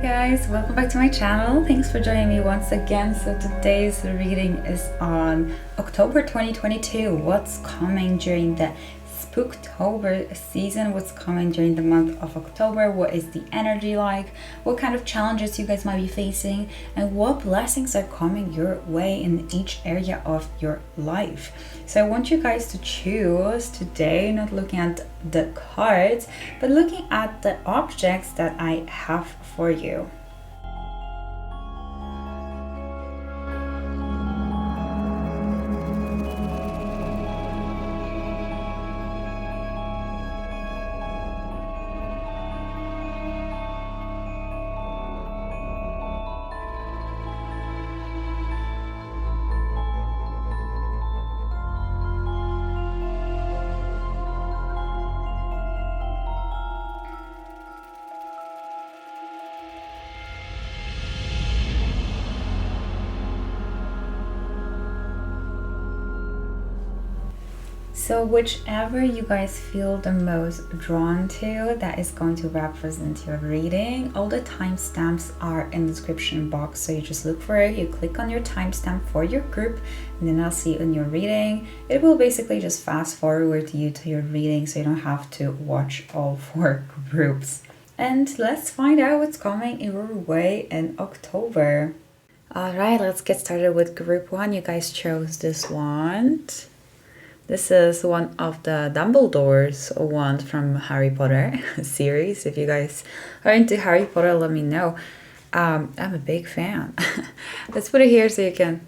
guys, welcome back to my channel. Thanks for joining me once again. So today's reading is on October 2022. What's coming during the Spooktober season? What's coming during the month of October? What is the energy like? What kind of challenges you guys might be facing? And what blessings are coming your way in each area of your life? So I want you guys to choose today, not looking at the cards, but looking at the objects that I have for you. So whichever you guys feel the most drawn to, that is going to represent your reading. All the timestamps are in the description box, so you just look for it, you click on your timestamp for your group, and then I'll see it in your reading. It will basically just fast forward you to your reading, so you don't have to watch all 4 groups. And let's find out what's coming your way in October. Alright, let's get started with group 1. You guys chose this wand. This is one of the Dumbledore's wand from Harry Potter series. If you guys are into Harry Potter, let me know. I'm a big fan. Let's put it here so you can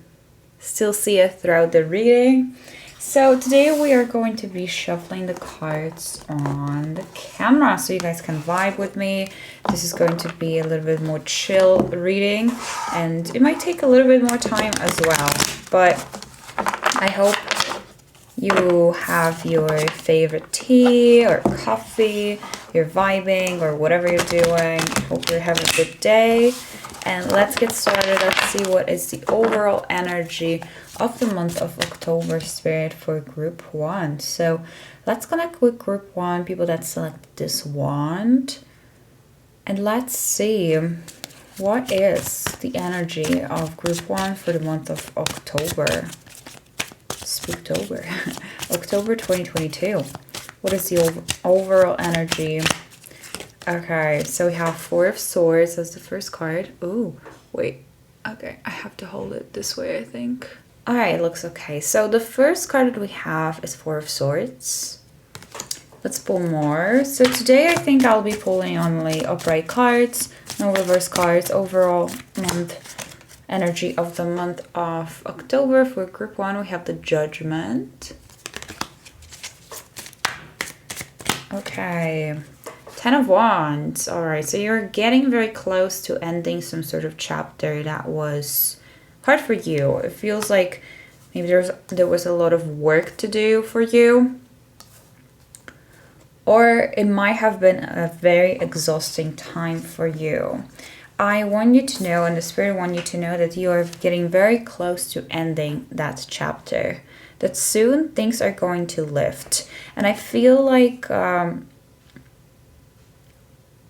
still see it throughout the reading. So today we are going to be shuffling the cards on the camera so you guys can vibe with me. This is going to be a little bit more chill reading, and it might take a little bit more time as well, but I hope you have your favorite tea or coffee, you're vibing or whatever you're doing. Hope you're having a good day. And let's get started. Let's see what is the overall energy of the month of October, Spirit, for group 1. So let's connect with group 1, people that select this wand. And let's see what is the energy of group 1 for the month of October. Spooktober. October 2022. What is the overall energy? Okay, so we have 4 of Swords as the first card. Ooh, wait. Okay, I have to hold it this way, I think. Alright, looks okay. So the first card that we have is 4 of Swords. Let's pull more. So today I think I'll be pulling only upright cards, no reverse cards. Overall month energy of the month of October for group 1, we have the Judgment. Okay, 10 of Wands. All right, so you're getting very close to ending some sort of chapter that was hard for you. It feels like maybe there was a lot of work to do for you, or it might have been a very exhausting time for you. I want you to know, and the Spirit want you to know, that you are getting very close to ending that chapter. That soon things are going to lift. And I feel like, the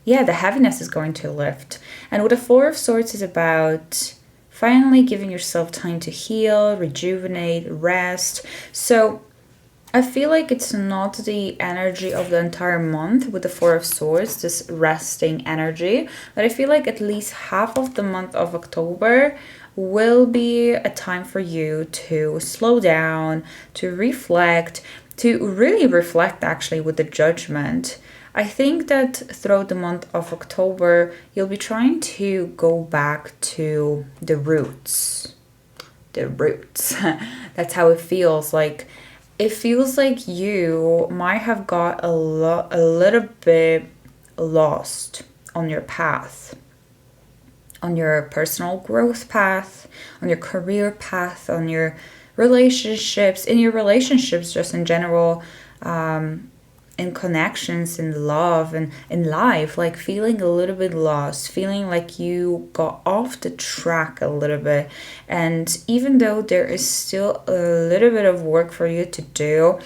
heaviness is going to lift. And what the 4 of Swords is about, finally giving yourself time to heal, rejuvenate, rest. So I feel like it's not the energy of the entire month with the 4 of Swords, this resting energy, but I feel like at least half of the month of October will be a time for you to slow down, to reflect, to really reflect actually with the Judgment. I think that throughout the month of October, you'll be trying to go back to the roots. The roots. That's how it feels like. It feels like you might have got a little bit lost on your path, on your personal growth path, on your career path, on your relationships, in your relationships just in general, in connections, in love, and in life, like feeling a little bit lost, feeling like you got off the track a little bit. And even though there is still a little bit of work for you to do,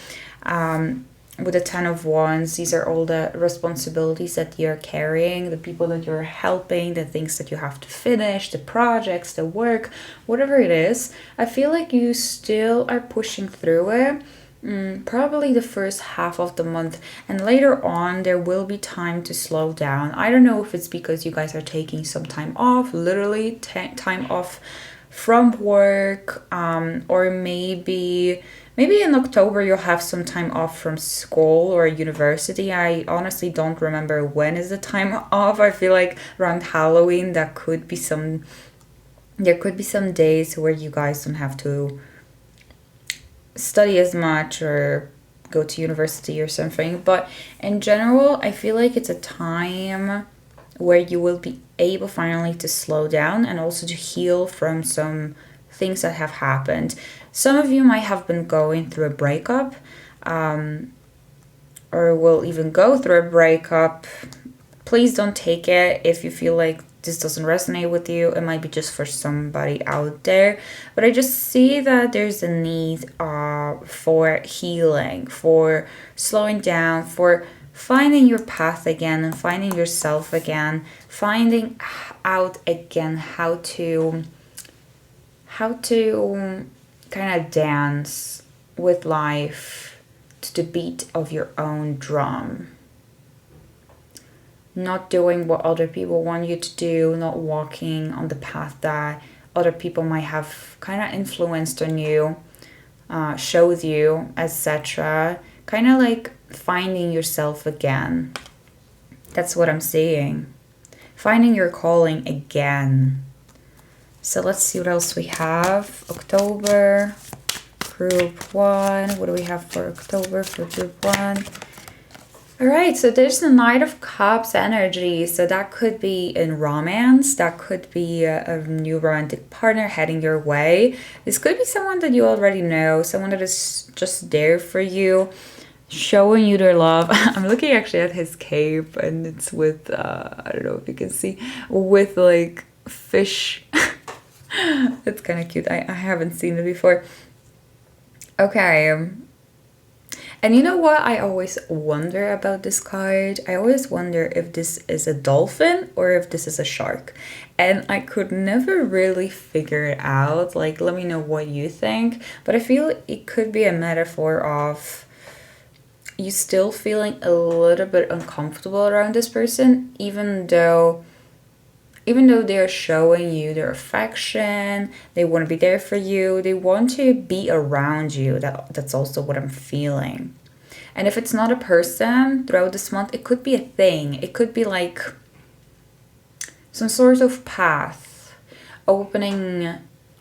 with the Ten of Wands, these are all the responsibilities that you're carrying, the people that you're helping, the things that you have to finish, the projects, the work, whatever it is. I feel like you still are pushing through it. Probably the first half of the month, and later on there will be time to slow down. I don't know if it's because you guys are taking some time off, literally time off from work, or maybe in October you'll have some time off from school or university. I honestly don't remember when is the time off. I feel like around Halloween there could be some days where you guys don't have to study as much or go to university or something. But in general, I feel like it's a time where you will be able finally to slow down and also to heal from some things that have happened. Some of you might have been going through a breakup, or will even go through a breakup. Please don't take it if you feel like this doesn't resonate with you. It might be just for somebody out there. But I just see that there's a need for healing, for slowing down, for finding your path again and finding yourself again, finding out again how to kind of dance with life to the beat of your own drum. Not doing what other people want you to do, not walking on the path that other people might have kind of influenced on you, showed you, etc. Kind of like finding yourself again. That's what I'm seeing. Finding your calling again. So let's see what else we have. October, group 1. What do we have for October for group 1? All right, so there's the Knight of Cups energy. So that could be in romance. That could be a new romantic partner heading your way. This could be someone that you already know, someone that is just there for you, showing you their love. I'm looking actually at his cape, and it's with, I don't know if you can see, with like fish. It's kind of cute. I haven't seen it before. Okay. And you know what I always wonder about this card? I always wonder if this is a dolphin or if this is a shark. And I could never really figure it out. Like, let me know what you think. But I feel it could be a metaphor of you still feeling a little bit uncomfortable around this person, even though they're showing you their affection, they want to be there for you, they want to be around you. That's also what I'm feeling. And if it's not a person throughout this month, it could be a thing. It could be like some sort of path opening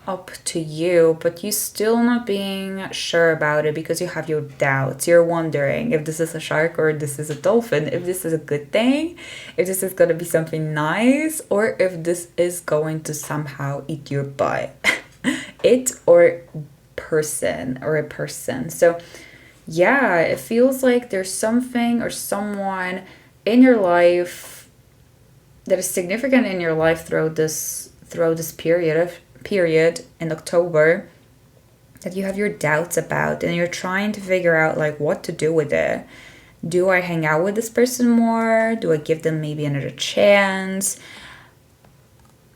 up to you, but you still not being sure about it because you have your doubts. You're wondering if this is a shark or this is a dolphin, if this is a good thing, if this is going to be something nice, or if this is going to somehow eat your butt. It or person or a person. So yeah, it feels like there's something or someone in your life that is significant in your life throughout this period in October that you have your doubts about, and you're trying to figure out like what to do with it. Do I hang out with this person more? Do I give them maybe another chance?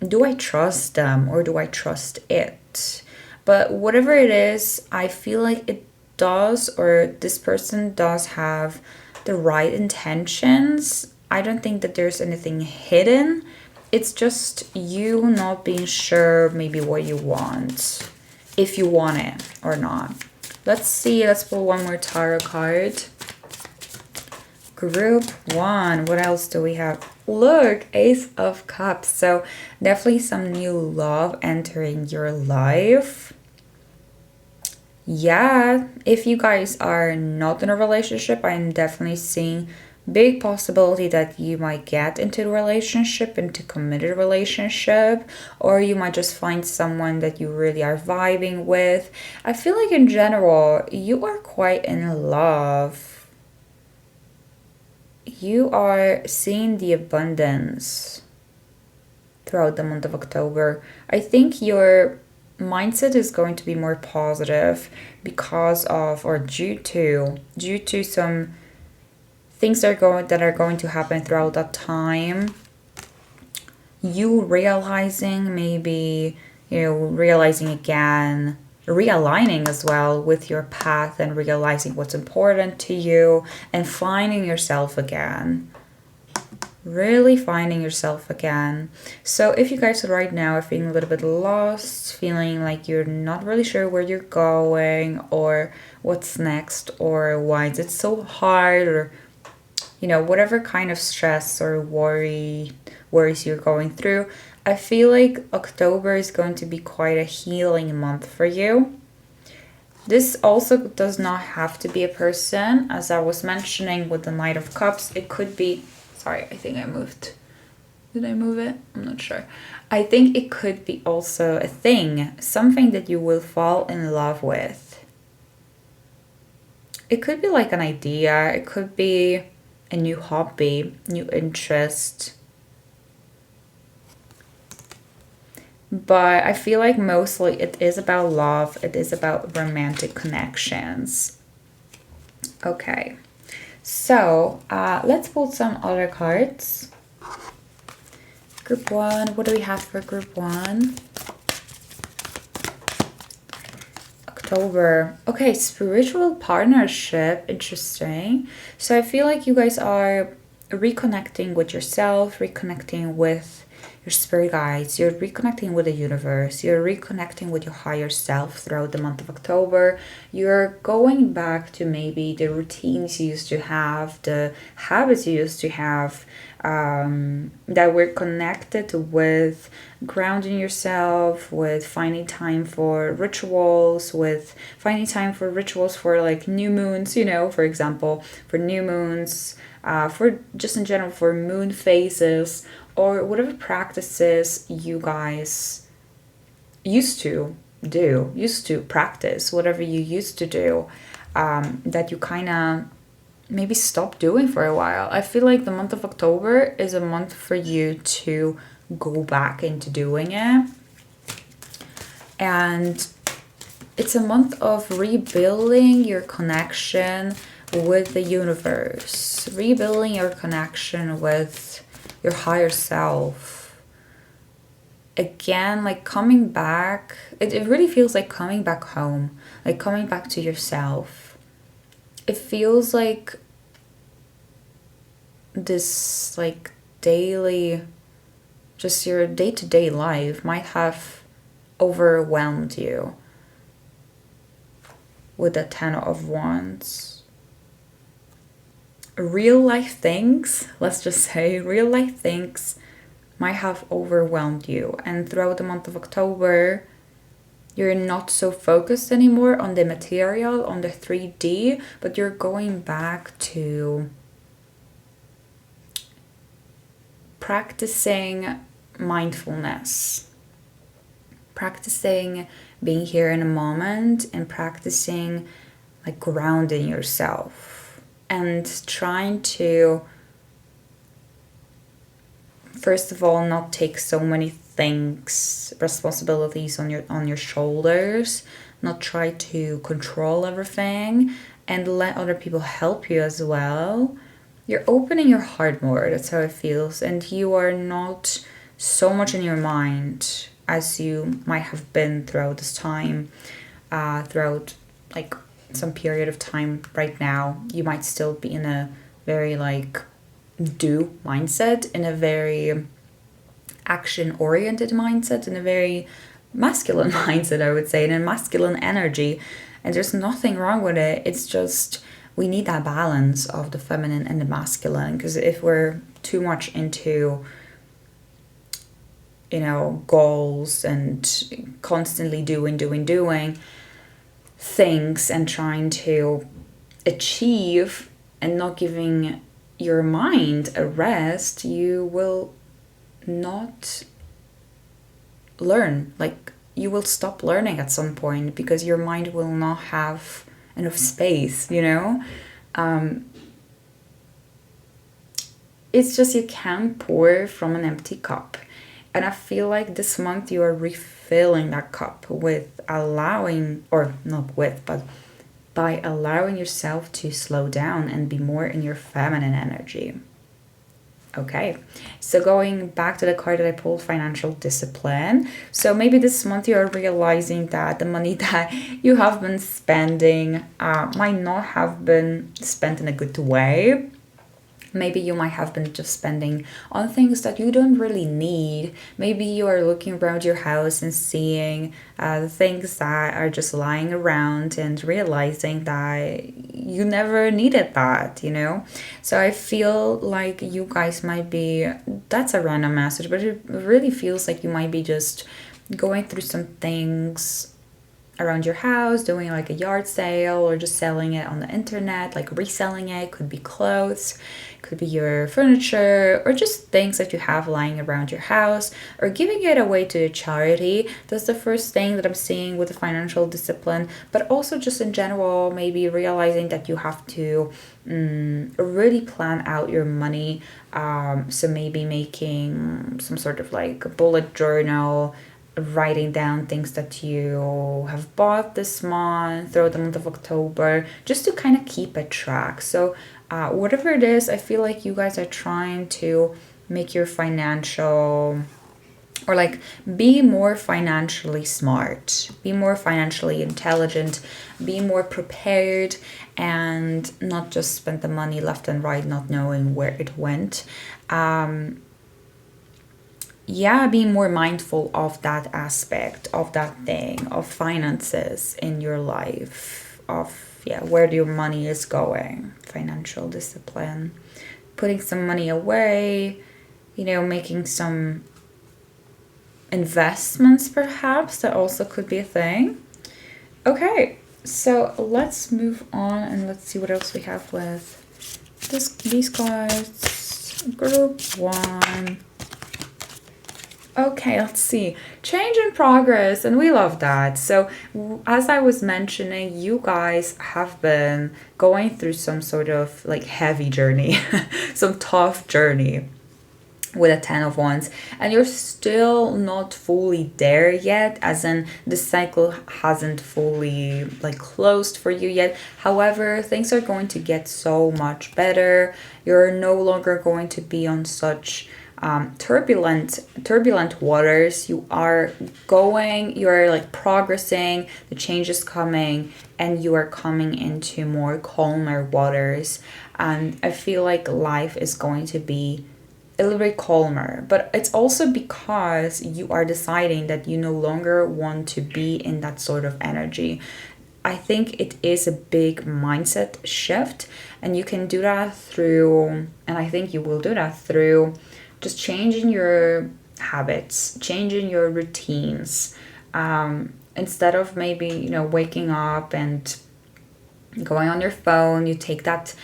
Do I trust them or do I trust it? But whatever it is, I feel like it does, or this person does have the right intentions. I don't think that there's anything hidden. It's just you not being sure maybe what you want, if you want it or not. Let's see, let's pull one more tarot card. Group 1, what else do we have? Look, Ace of Cups. So definitely some new love entering your life. Yeah, if you guys are not in a relationship, I'm definitely seeing big possibility that you might get into a relationship, into committed relationship, or you might just find someone that you really are vibing with. I feel like in general, you are quite in love. You are seeing the abundance throughout the month of October. I think you're mindset is going to be more positive because of, or due to some things that are going to happen throughout that time. You realizing, maybe, realizing again, realigning as well with your path and realizing what's important to you and finding yourself again. Really finding yourself again. So if you guys right now are feeling a little bit lost, feeling like you're not really sure where you're going or what's next or why is it so hard, or whatever kind of stress or worries you're going through, I feel like October is going to be quite a healing month for you. This also does not have to be a person, as I was mentioning with the Knight of Cups. It could be, sorry, I think I moved. Did I move it? I'm not sure. I think it could be also a thing, something that you will fall in love with. It could be like an idea. It could be a new hobby, new interest. But I feel like mostly it is about love. It is about romantic connections. Okay. So let's pull some other cards. Group 1, what do we have for group 1? October. Okay, spiritual partnership. Interesting. So I feel like you guys are reconnecting with yourself, reconnecting with your spirit guides, you're reconnecting with the universe, you're reconnecting with your higher self throughout the month of October. You're going back to maybe the routines you used to have, the habits you used to have, that were connected with grounding yourself, with finding time for rituals, with finding time for rituals for like new moons, for example, for new moons, for just in general, for moon phases, or whatever practices you guys used to practice, whatever you used to do, that you kind of maybe stopped doing for a while. I feel like the month of October is a month for you to go back into doing it. And it's a month of rebuilding your connection with the universe, rebuilding your connection with your higher self. Again, like coming back, it really feels like coming back home, like coming back to yourself. It feels like this like daily, just your day-to-day life might have overwhelmed you with the Ten of Wands. Real life things, let's just say real life things might have overwhelmed you, and throughout the month of October you're not so focused anymore on the material, on the 3D, but you're going back to practicing mindfulness, practicing being here in a moment, and practicing like grounding yourself. And trying to, first of all, not take so many things, responsibilities on your shoulders, not try to control everything, and let other people help you as well. You're opening your heart more, that's how it feels, and you are not so much in your mind as you might have been throughout this time, throughout like some period of time right now. You might still be in a very like do mindset, in a very action oriented mindset, in a very masculine mindset, I would say, in a masculine energy, and there's nothing wrong with it. It's just we need that balance of the feminine and the masculine, because if we're too much into goals and constantly doing things and trying to achieve and not giving your mind a rest, you will not learn. Like, you will stop learning at some point because your mind will not have enough space, It's just you can't pour from an empty cup. And I feel like this month you are refilling that cup with allowing, or not with, but by allowing yourself to slow down and be more in your feminine energy. Okay, so going back to the card that I pulled, financial discipline. So maybe this month you are realizing that the money that you have been spending might not have been spent in a good way. Maybe you might have been just spending on things that you don't really need. Maybe you are looking around your house and seeing things that are just lying around and realizing that you never needed that, you know? So I feel like you guys might be, that's a random message, but it really feels like you might be just going through some things around your house, doing like a yard sale or just selling it on the internet, like reselling it. Could be clothes, could be your furniture, or just things that you have lying around your house, or giving it away to a charity. That's the first thing that I'm seeing with the financial discipline, but also just in general, maybe realizing that you have to really plan out your money. So maybe making some sort of like a bullet journal, writing down things that you have bought this month throughout the month of October, just to kind of keep a track. So whatever it is, I feel like you guys are trying to make your financial, or like be more financially smart, be more financially intelligent, be more prepared, and not just spend the money left and right not knowing where it went. Be more mindful of that aspect, of that thing, of finances in your life, of where your money is going. Financial discipline, putting some money away, making some investments perhaps, that also could be a thing. Okay, so let's move on and let's see what else we have with these cards. Group 1. Okay, let's see. Change in progress, and we love that. So as I was mentioning, you guys have been going through some sort of like heavy journey, some tough journey with a 10 of Wands, and you're still not fully there yet, as in the cycle hasn't fully like closed for you yet. However, things are going to get so much better. You're no longer going to be on such turbulent waters. You're like progressing, the change is coming, and you are coming into more calmer waters. And I feel like life is going to be a little bit calmer, but it's also because you are deciding that you no longer want to be in that sort of energy. I think it is a big mindset shift, and you can do that through, and I think you will do that through just changing your habits, changing your routines. Instead of maybe, waking up and going on your phone, you take that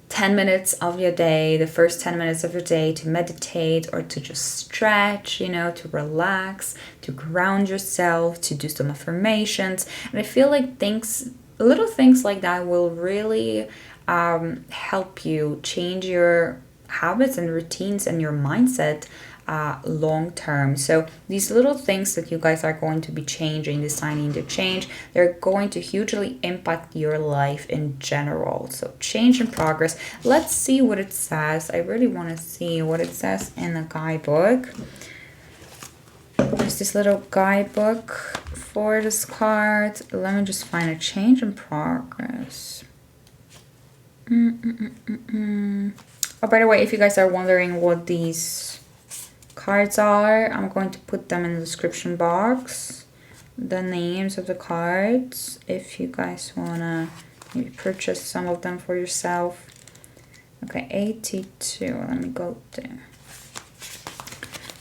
10 minutes of your day, the first 10 minutes of your day, to meditate or to just stretch, to relax, to ground yourself, to do some affirmations. And I feel like little things like that will really help you change your habits and routines and your mindset long term. So these little things that you guys are going to be deciding to change, they're going to hugely impact your life in general. So change in progress. Let's see what it says. I really want to see what it says in the guidebook. There's this little guidebook for this card. Let me just find a change in progress. Oh, by the way, if you guys are wondering what these cards are, I'm going to put them in the description box. The names of the cards, if you guys want to maybe purchase some of them for yourself. Okay, 82. Let me go there.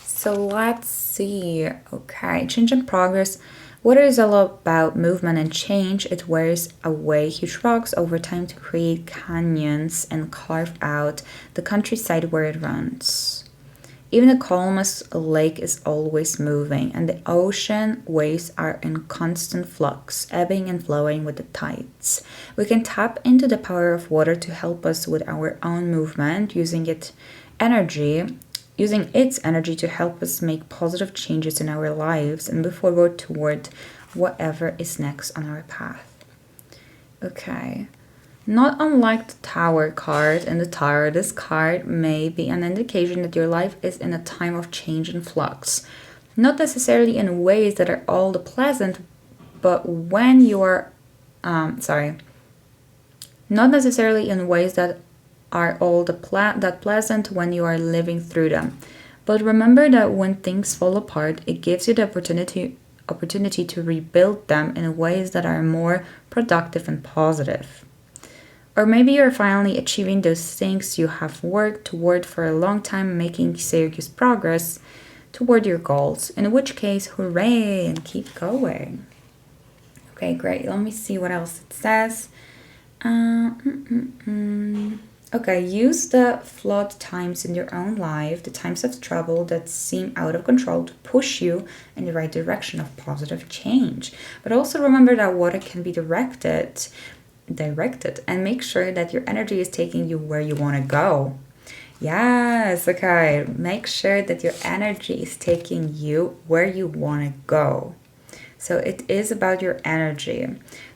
So let's see. Okay, change in progress. Water is all about movement and change. It wears away huge rocks over time to create canyons and carve out the countryside where it runs. Even the calmest lake is always moving, and the ocean waves are in constant flux, ebbing and flowing with the tides. We can tap into the power of water to help us with our own movement, using its energy using its energy to help us make positive changes in our lives and move forward toward whatever is next on our path. Okay. Not unlike the Tower card in the Tarot, this card may be an indication that your life is in a time of change and flux. Not necessarily in ways that are all the pleasant, but when you're, not necessarily in ways that are all that pleasant when you are living through them. But remember that when things fall apart, it gives you the opportunity to rebuild them in ways that are more productive and positive. Or maybe you're finally achieving those things you have worked toward for a long time, making serious progress toward your goals, in which case, hooray, and keep going. Okay, great. Let me see what else it says. Okay, use the flawed times in your own life, the times of trouble that seem out of control, to push you in the right direction of positive change. But also remember that water can be directed, and make sure that your energy is taking you where you want to go. Yes, okay. Make sure that your energy is taking you where you want to go. So it is about your energy.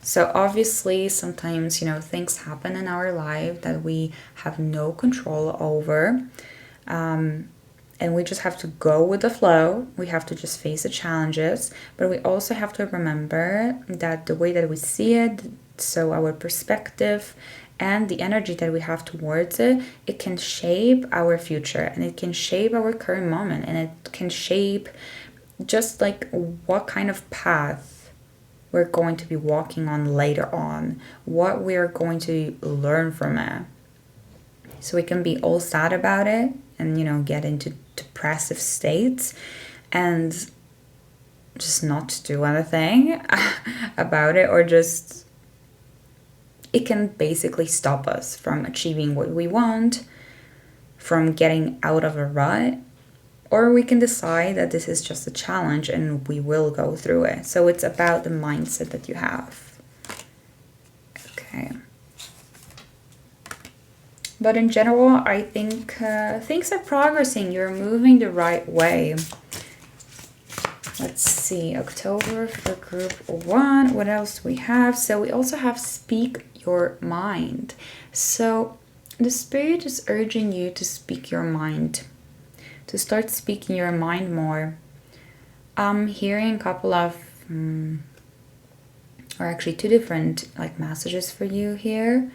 So obviously sometimes, things happen in our life that we have no control over. And we just have to go with the flow. We have to just face the challenges. But we also have to remember that the way that we see it, so our perspective and the energy that we have towards it, it can shape our future, and it can shape our current moment, and it can shape just like what kind of path we're going to be walking on later on, what we're going to learn from it. So we can be all sad about it and, get into depressive states and just not do anything about it, or just, it can basically stop us from achieving what we want, from getting out of a rut. Or we can decide that this is just a challenge and we will go through it. So it's about the mindset that you have. Okay. But in general, I think things are progressing. You're moving the right way. Let's see. October for group 1. What else do we have? So we also have speak your mind. So the spirit is urging you to speak your mind, to start speaking your mind more. I'm hearing a couple of, or actually 2 different messages for you here.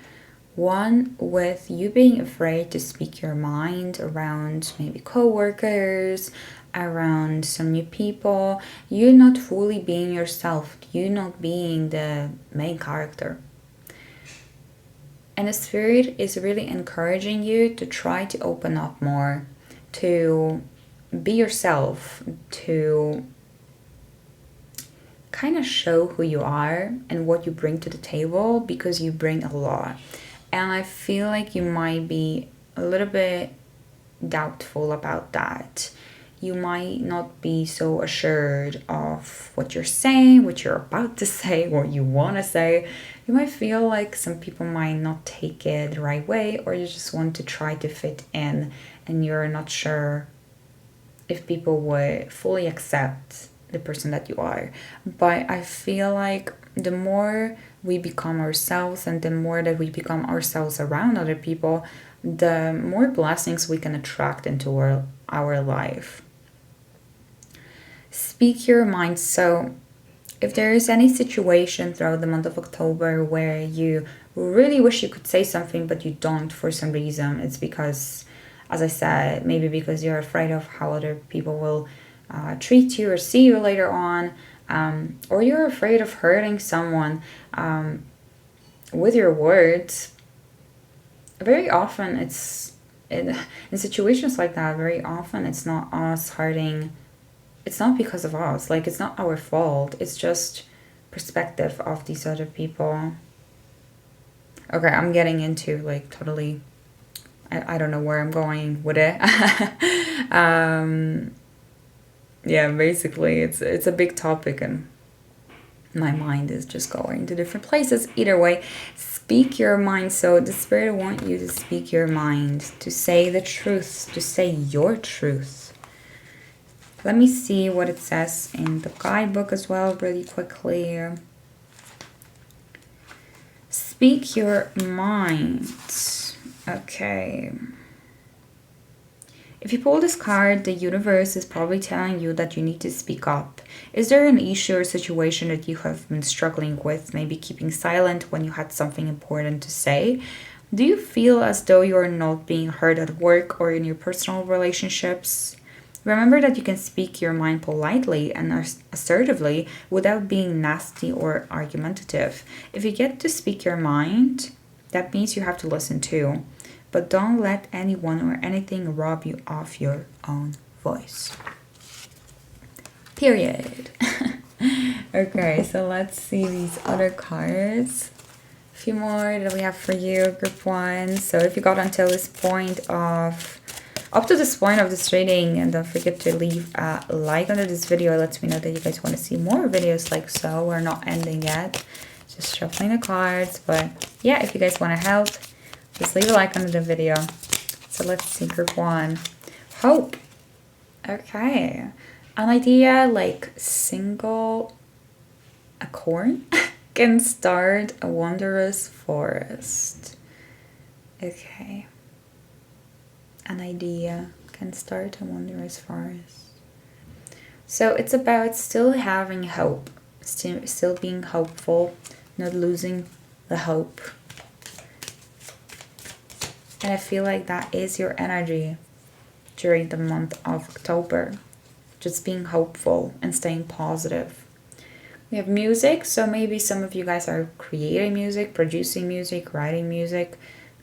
One with you being afraid to speak your mind around maybe co-workers, around some new people, you not fully being yourself, you not being the main character. And the spirit is really encouraging you to try to open up more, to be yourself, to kind of show who you are and what you bring to the table, because you bring a lot. And I feel like you might be a little bit doubtful about that. You might not be so assured of what you're saying, what you're about to say, what you want to say. You might feel like some people might not take it the right way, or you just want to try to fit in and you're not sure if people would fully accept the person that you are. But I feel like the more we become ourselves and the more that we become ourselves around other people, the more blessings we can attract into our life. Speak your mind. So if there is any situation throughout the month of October where you really wish you could say something but you don't for some reason, it's because, as I said, maybe because you're afraid of how other people will treat you or see you later on, or you're afraid of hurting someone with your words. Very often in situations like that, very often it's not us hurting. It's not because of us. It's not our fault. It's just perspective of these other people. Okay, I'm getting into totally, I don't know where I'm going with it. Yeah, basically it's a big topic and my mind is just going to different places. Either way, speak your mind. So the spirit wants you to speak your mind, to say the truth, to say your truth. Let me see what it says in the guidebook as well, really quickly. Speak your mind. Okay. If you pull this card, the universe is probably telling you that you need to speak up. Is there an issue or situation that you have been struggling with, maybe keeping silent when you had something important to say? Do you feel as though you are not being heard at work or in your personal relationships? Remember that you can speak your mind politely and assertively without being nasty or argumentative. If you get to speak your mind, that means you have to listen too. But don't let anyone or anything rob you of your own voice. Period. Okay, so let's see these other cards. A few more that we have for you, group 1. So if you got until this point of... Up to this point of this reading, and don't forget to leave a like under this video. It lets me know that you guys want to see more videos like so. We're not ending yet. Just shuffling the cards. But yeah, if you guys want to help, just leave a like under the video. So let's see, group 1. Hope. Okay. An idea like single acorn can start a wondrous forest. Okay. An idea can start a wondrous forest. So it's about still having hope, still being hopeful, not losing the hope. And I feel like that is your energy during the month of October. Just being hopeful and staying positive. We have music, so maybe some of you guys are creating music, producing music, writing music.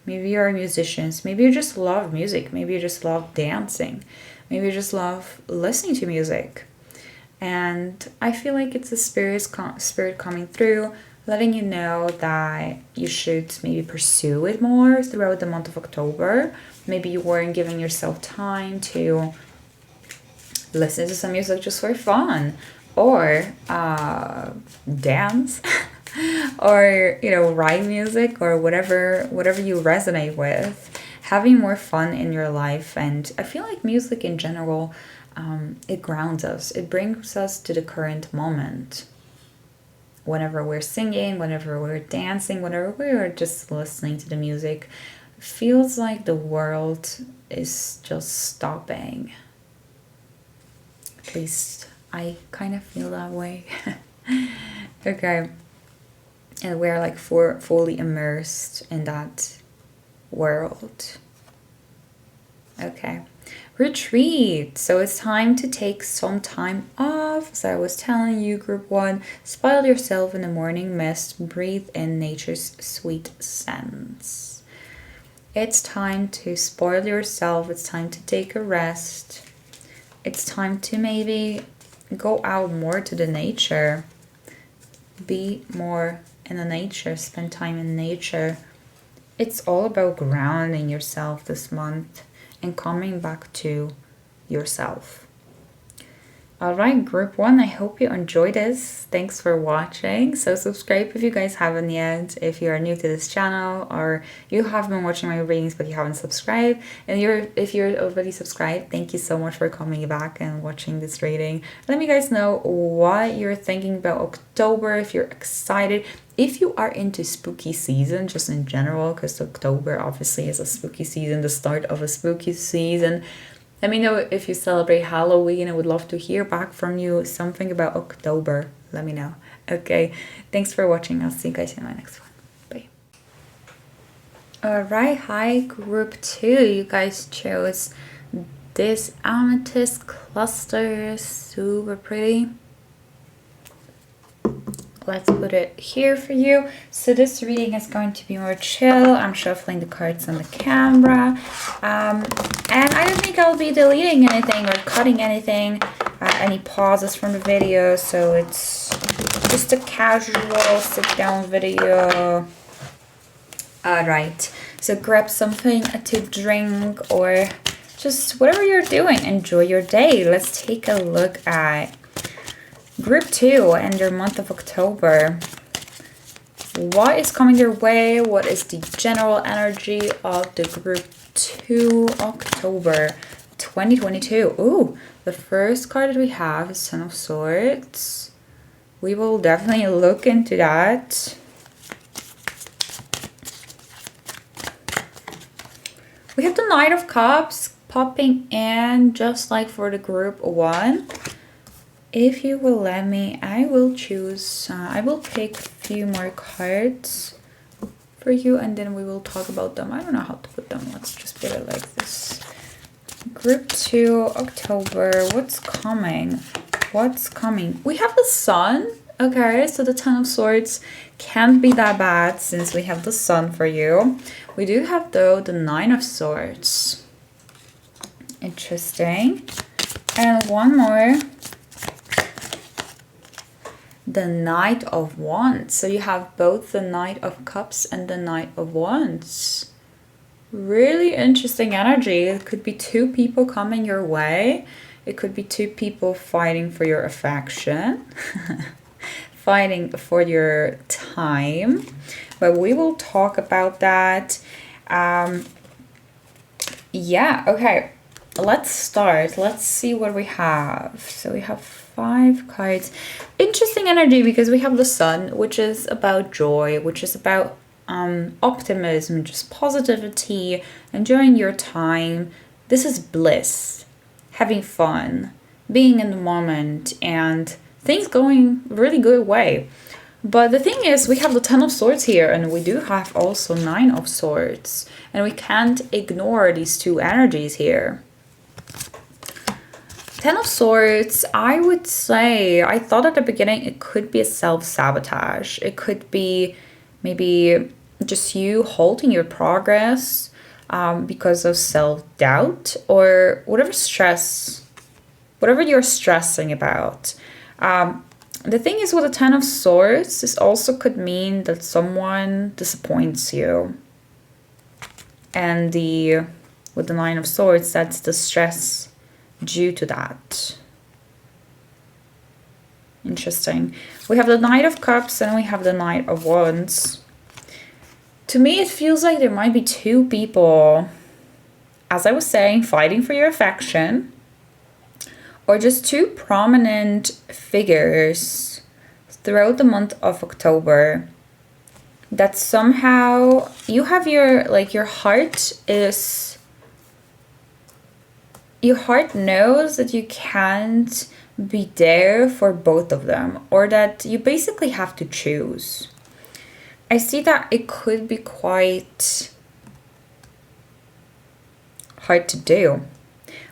Maybe you're musicians. Maybe you just love music. Maybe you just love dancing. Maybe you just love listening to music. And I feel like it's a spirit coming through, letting you know that you should maybe pursue it more throughout the month of October. Maybe you weren't giving yourself time to listen to some music just for fun, or dance. Or, you know, write music, or whatever you resonate with, having more fun in your life. And I feel like music in general, it grounds us. It brings us to the current moment. Whenever we're singing, whenever we're dancing, whenever we're just listening to the music, it feels like the world is just stopping. At least I kind of feel that way. Okay. And we're like fully immersed in that world. Okay. Retreat. So it's time to take some time off. As I was telling you, group 1, spoil yourself in the morning mist. Breathe in nature's sweet scents. It's time to spoil yourself. It's time to take a rest. It's time to maybe go out more to the nature. Be more in the nature, spend time in nature. It's all about grounding yourself this month and coming back to yourself. Alright, group 1, I hope you enjoyed this. Thanks for watching. So subscribe if you guys haven't yet, if you are new to this channel, or you have been watching my readings but you haven't subscribed. And if you're already subscribed, thank you so much for coming back and watching this reading. Let me guys know what you're thinking about October, if you're excited, if you are into spooky season just in general, because October obviously is a spooky season, the start of a spooky season. Let me know if you celebrate Halloween. I would love to hear back from you. Something about October. Let me know. Okay. Thanks for watching. I'll see you guys in my next one. Bye. Alright. Hi, group 2. You guys chose this amethyst cluster. Super pretty. Let's put it here for you. So this reading is going to be more chill. I'm shuffling the cards on the camera. And I don't think I'll be deleting anything or cutting anything, any pauses from the video. So it's just a casual sit-down video. Alright, so grab something to drink or just whatever you're doing. Enjoy your day. Let's take a look at Group 2 and your month of October. what is coming your way? What is the general energy of the group 2 October 2022? Ooh, the first card that we have is Ten of Swords. We will definitely look into that. We have the Knight of Cups popping in just like for the group 1. If you will let me, I will choose, I will pick a few more cards for you and then we will talk about them. I don't know how to put them. Let's just put it like this. Group 2 October. What's coming? What's coming? We have the Sun. Okay, so the Ten of Swords can't be that bad since we have the Sun for you. We do have, though, the Nine of Swords. Interesting. And one more. The Knight of Wands. So you have both the Knight of Cups and the Knight of Wands. Really interesting energy. It could be 2 people coming your way. It could be 2 people fighting for your affection. Fighting for your time, but we will talk about that. Yeah, okay, let's start. Let's see what we have. So we have 5 cards. Interesting energy because we have the Sun, which is about joy, which is about optimism, just positivity, enjoying your time. This is bliss, having fun, being in the moment, and things going really good way. But the thing is, we have the Ten of Swords here, and we do have also Nine of Swords, and we can't ignore these 2 energies here. Ten of Swords, I would say, I thought at the beginning it could be a self-sabotage. It could be maybe just you halting your progress because of self-doubt or whatever stress, whatever you're stressing about. The thing is with the Ten of Swords, this also could mean that someone disappoints you. And with the Nine of Swords, that's the stress due to that. Interesting. We have the Knight of Cups and we have the Knight of Wands. To me, it feels like there might be 2 people, as I was saying, fighting for your affection. Or just 2 prominent figures throughout the month of October that somehow you have your heart knows that you can't be there for both of them, or that you basically have to choose. I see that it could be quite hard to do.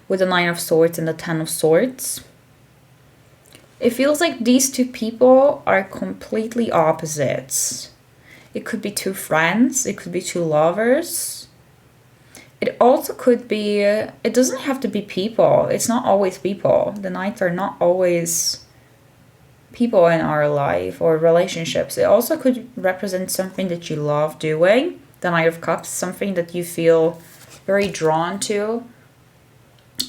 With the Nine of Swords and the Ten of Swords, it feels like these 2 people are completely opposites. It could be 2 friends, it could be 2 lovers. It also could be, it doesn't have to be people. It's not always people. The Knights are not always people in our life or relationships. It also could represent something that you love doing. The Knight of Cups, something that you feel very drawn to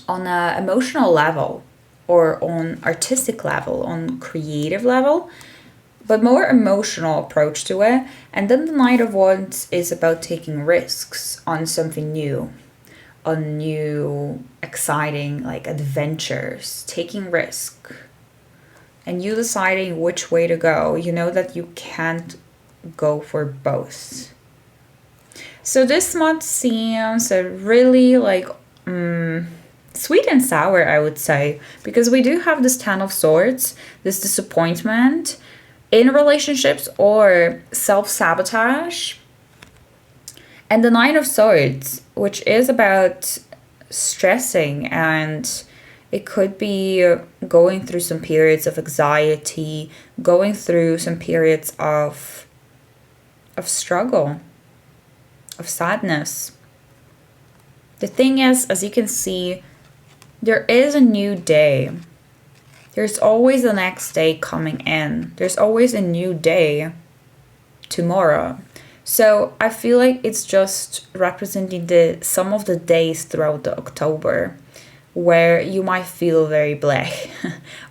on an emotional level or on artistic level, on creative level, but more emotional approach to it. And then the Knight of Wands is about taking risks on something new, on new, exciting, like adventures, taking risk, and you deciding which way to go. You know that you can't go for both. So this month seems a really sweet and sour, I would say, because we do have this Ten of Swords, this disappointment in relationships or self-sabotage, and the Nine of Swords, which is about stressing, and it could be going through some periods of anxiety, going through some periods of struggle, of sadness. The thing is, as you can see, there is a new day. There's always the next day coming in. There's always a new day tomorrow. So I feel like it's just representing some of the days throughout the October where you might feel very blah,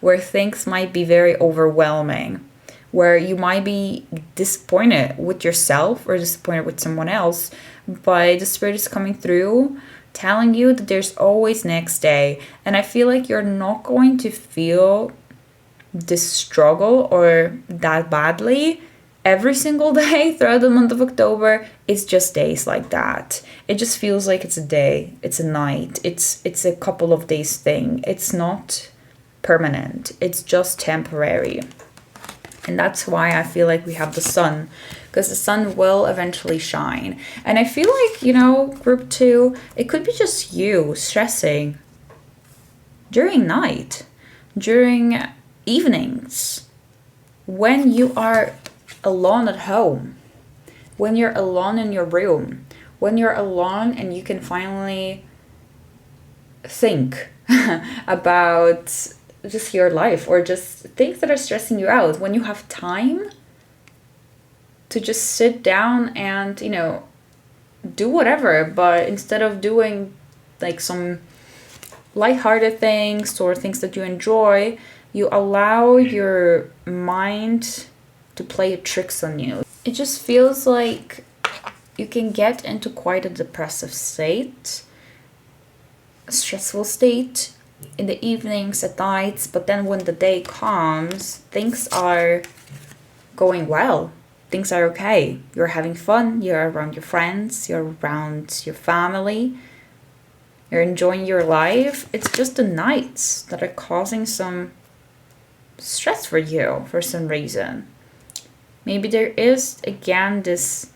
where things might be very overwhelming, where you might be disappointed with yourself or disappointed with someone else, but the spirit is coming through telling you that there's always next day. And I feel like you're not going to feel this struggle or that badly every single day throughout the month of October. It's just days like that. It just feels like it's a day, it's a night, it's a couple of days thing. It's not permanent, it's just temporary. And that's why I feel like we have the sun, because the sun will eventually shine. And I feel like, you know, group 2, it could be just you stressing during night, during evenings, when you are alone at home, when you're alone in your room, when you're alone and you can finally think about just your life or just things that are stressing you out, when you have time to just sit down and, you know, do whatever, but instead of doing like some lighthearted things or things that you enjoy, you allow your mind to play tricks on you. It just feels like you can get into quite a depressive state, a stressful state in the evenings, at nights, but then when the day comes, things are going well. Things are okay. You're having fun, you're around your friends, you're around your family, you're enjoying your life. It's just the nights that are causing some stress for you for some reason. Maybe there is, again, this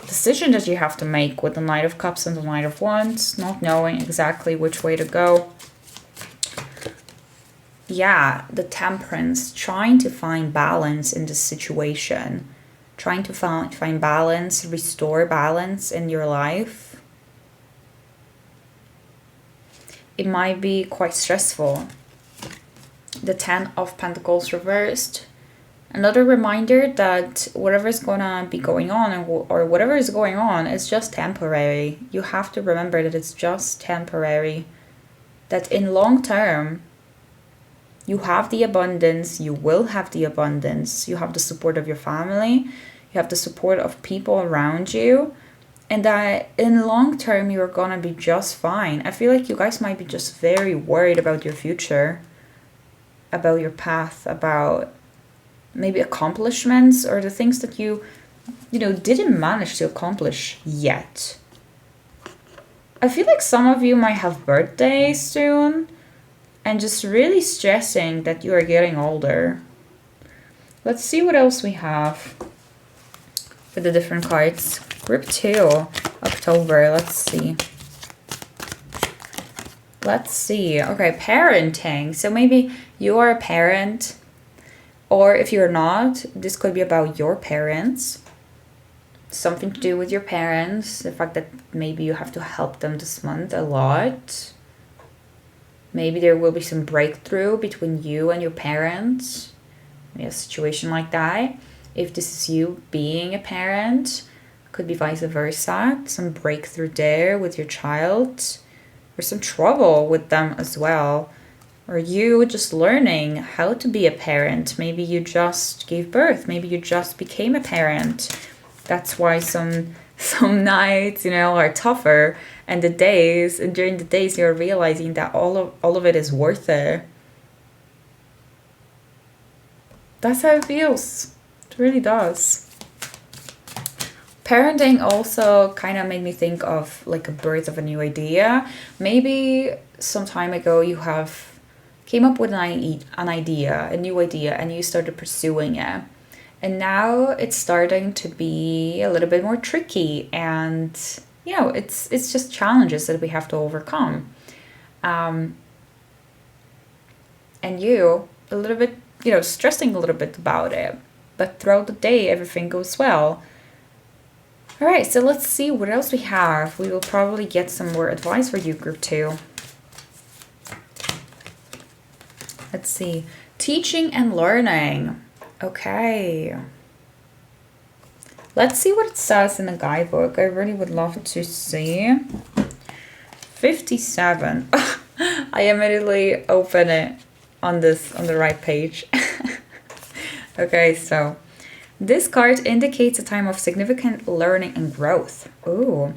decision that you have to make with the Knight of Cups and the Knight of Wands, not knowing exactly which way to go. Yeah, the Temperance, trying to find balance in this situation, trying to find balance, restore balance in your life. It might be quite stressful. The 10 of Pentacles reversed. Another reminder that whatever is going to be going on or whatever is going on is just temporary. You have to remember that it's just temporary. That in long term, you have the abundance, you will have the abundance. You have the support of your family. You have the support of people around you. And that in long term, you're going to be just fine. I feel like you guys might be just very worried about your future, about your path, about maybe accomplishments or the things that you didn't manage to accomplish yet. I feel like some of you might have birthdays soon and just really stressing that you are getting older. Let's see what else we have for the different cards. Group 2, October, let's see. Okay, parenting. So maybe you are a parent, or if you're not, this could be about your parents. Something to do with your parents. The fact that maybe you have to help them this month a lot. Maybe there will be some breakthrough between you and your parents. Maybe a situation like that. If this is you being a parent, could be vice versa. Some breakthrough there with your child. Or some trouble with them as well. Or you just learning how to be a parent. Maybe you just gave birth. Maybe you just became a parent. That's why some nights, are tougher. And during the days, you're realizing that all of it is worth it. That's how it feels. It really does. Parenting also kind of made me think of like a birth of a new idea. Maybe some time ago you came up with a new idea, and you started pursuing it. And now it's starting to be a little bit more tricky, and it's just challenges that we have to overcome. And you a little bit, stressing a little bit about it. But throughout the day, everything goes well. All right, so let's see what else we have. We will probably get some more advice for you, group 2. Let's see. Teaching and learning. Okay. Let's see what it says in the guidebook. I really would love to see. 57. I immediately open it on the right page. Okay, so this card indicates a time of significant learning and growth. Ooh.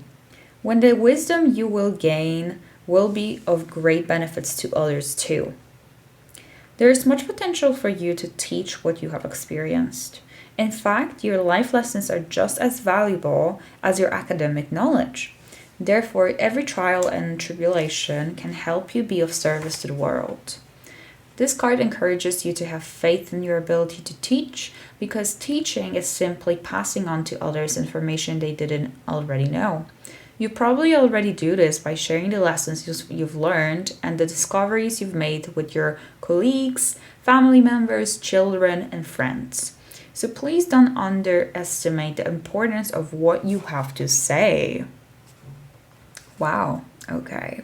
When the wisdom you will gain will be of great benefits to others too. There is much potential for you to teach what you have experienced. In fact, your life lessons are just as valuable as your academic knowledge. Therefore, every trial and tribulation can help you be of service to the world. This card encourages you to have faith in your ability to teach, because teaching is simply passing on to others information they didn't already know. You probably already do this by sharing the lessons you've learned and the discoveries you've made with your colleagues, family members, children, and friends. So please don't underestimate the importance of what you have to say. Wow, okay.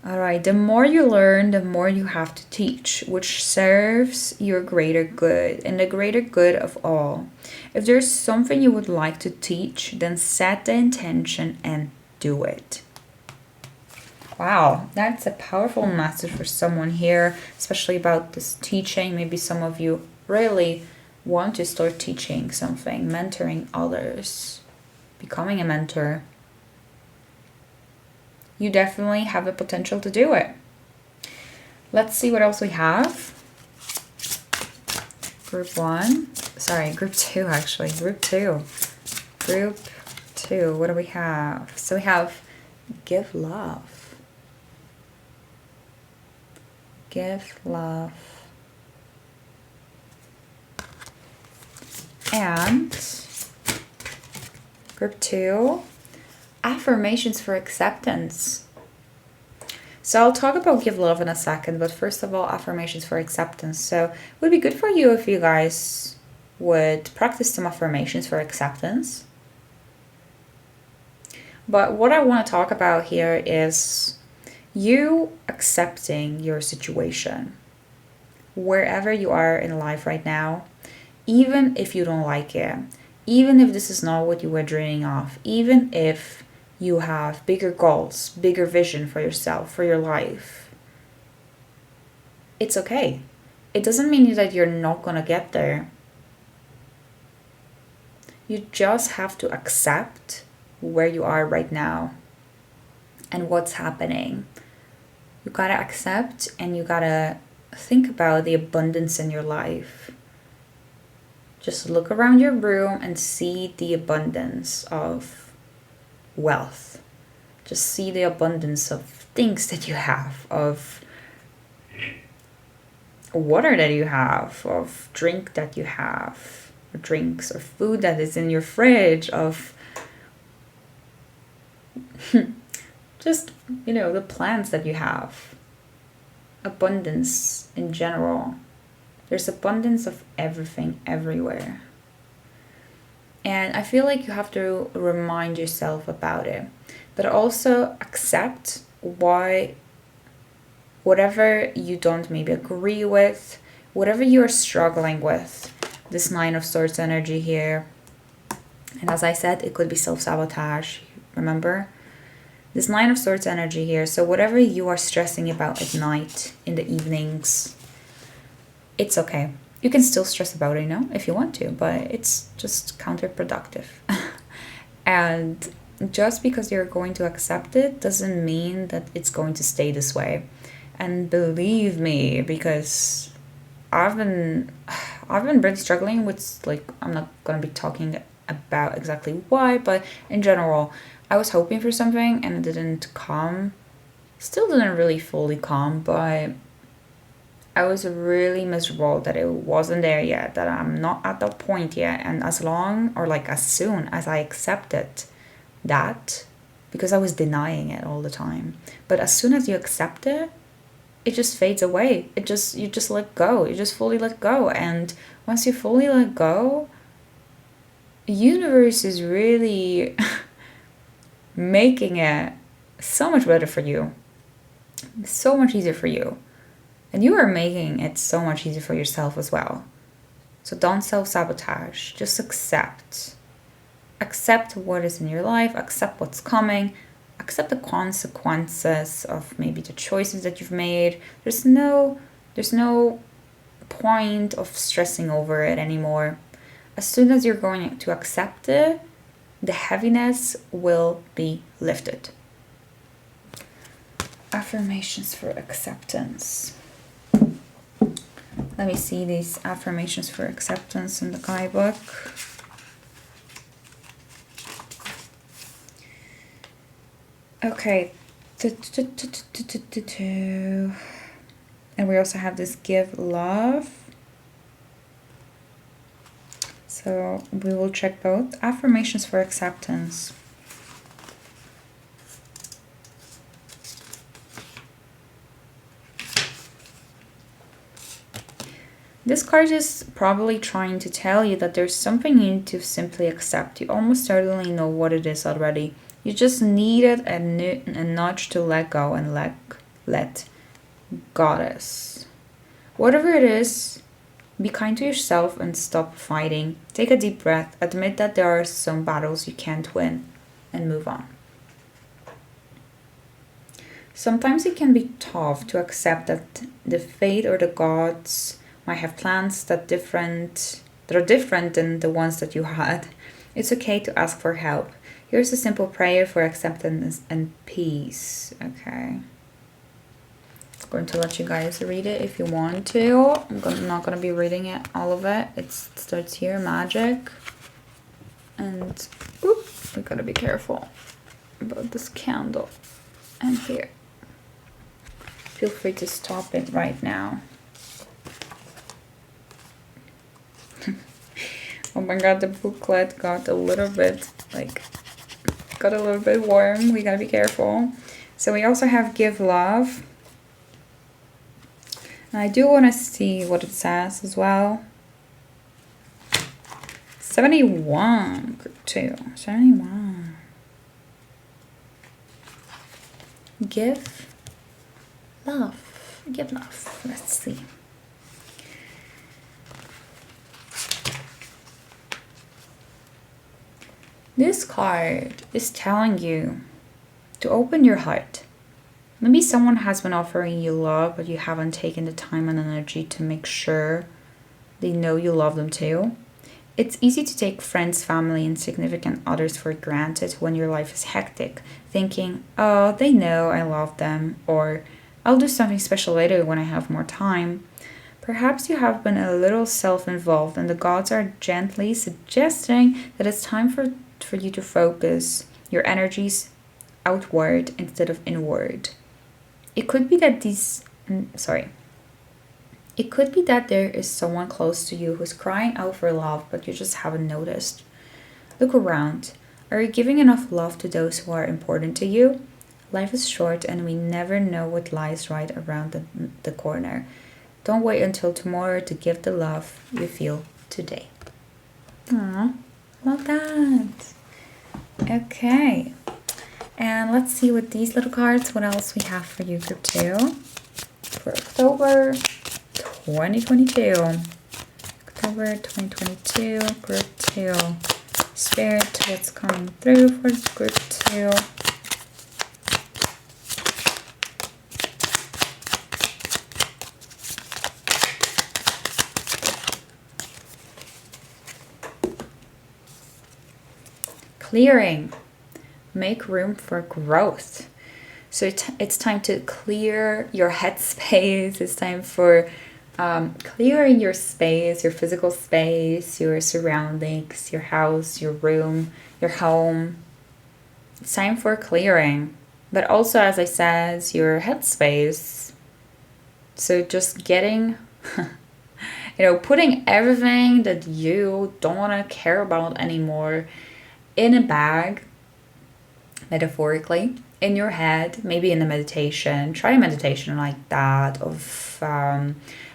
All right, the more you learn, the more you have to teach, which serves your greater good and the greater good of all. If there's something you would like to teach, then set the intention and do it. Wow, that's a powerful message for someone here, especially about this teaching. Maybe some of you really want to start teaching something, mentoring others, becoming a mentor. You definitely have the potential to do it. Let's see what else we have. Group 2 actually. Group 2. What do we have? So we have give love. Give love. And group 2. Affirmations for acceptance. So I'll talk about give love in a second, but first of all, affirmations for acceptance. So it would be good for you if you guys would practice some affirmations for acceptance. But what I want to talk about here is you accepting your situation. Wherever you are in life right now, even if you don't like it, even if this is not what you were dreaming of, even if you have bigger goals, bigger vision for yourself, for your life, it's okay. It doesn't mean that you're not gonna get there. You just have to accept where you are right now and what's happening. You gotta accept and you gotta think about the abundance in your life. Just look around your room and see the abundance of wealth. Just see the abundance of things that you have, of water that you have, of drink that you have, or drinks or food that is in your fridge, of just, the plants that you have. Abundance in general. There's abundance of everything everywhere. And I feel like you have to remind yourself about it. But also accept whatever you don't maybe agree with, whatever you're struggling with. This Nine of Swords energy here. And as I said, it could be self-sabotage. Remember? This Nine of Swords energy here. So whatever you are stressing about at night, in the evenings, it's okay. You can still stress about it, if you want to, but it's just counterproductive. And just because you're going to accept it doesn't mean that it's going to stay this way. And believe me, because I've been really struggling with, I'm not going to be talking about exactly why, but in general, I was hoping for something and it didn't come. Still didn't really fully come, but I was really miserable that it wasn't there yet, that I'm not at that point yet. And as soon as I accepted that, because I was denying it all the time, but as soon as you accept it, it just fades away. You just let go. You just fully let go. And once you fully let go, the universe is really making it so much better for you. So much easier for you. And you are making it so much easier for yourself as well. So don't self-sabotage. Just accept. Accept what is in your life. Accept what's coming. accept the consequences of maybe the choices that you've made. There's no point of stressing over it anymore. As soon as you're going to accept it, the heaviness will be lifted. Affirmations for acceptance. Let me see these affirmations for acceptance in the guidebook. Okay. And we also have this give love. So we will check both. Affirmations for acceptance. This card is probably trying to tell you that there's something you need to simply accept. You almost certainly know what it is already. You just needed a nudge to let go and let Goddess. Whatever it is, be kind to yourself and stop fighting. Take a deep breath. Admit that there are some battles you can't win and move on. Sometimes it can be tough to accept that the fate or the gods might have plans that are different than the ones that you had. It's okay to ask for help. Here's a simple prayer for acceptance and peace. Okay. I'm going to let you guys read it if you want to. I'm not going to be reading it, all of it. It starts here, magic. And we got to be careful about this candle. And here. Feel free to stop it right now. Oh my god, the booklet got a little bit warm. We gotta be careful. So we also have give love. And I do want to see what it says as well. 71, group 2. 71. Give love. Give love. Let's see. This card is telling you to open your heart. Maybe someone has been offering you love, but you haven't taken the time and energy to make sure they know you love them too. It's easy to take friends, family, and significant others for granted when your life is hectic, thinking, oh, they know I love them, or I'll do something special later when I have more time. Perhaps you have been a little self-involved, and the gods are gently suggesting that it's time for you to focus your energies outward instead of inward. It could be that It could be that there is someone close to you who's crying out for love, but you just haven't noticed. Look around. Are you giving enough love to those who are important to you? Life is short and we never know what lies right around the corner. Don't wait until tomorrow to give the love you feel today. Aww, love that. Okay. And let's see with these little cards what else we have for you, group 2. For October 2022. October 2022, group 2. Spirit, what's coming through for group 2? Clearing. Make room for growth. So it's time to clear your headspace. It's time for clearing your space, your physical space, your surroundings, your house, your room, your home. It's time for clearing. But also, as I said, your headspace. So just getting, putting everything that you don't want to care about anymore in a bag, metaphorically, in your head, maybe in a meditation. Try a meditation like that.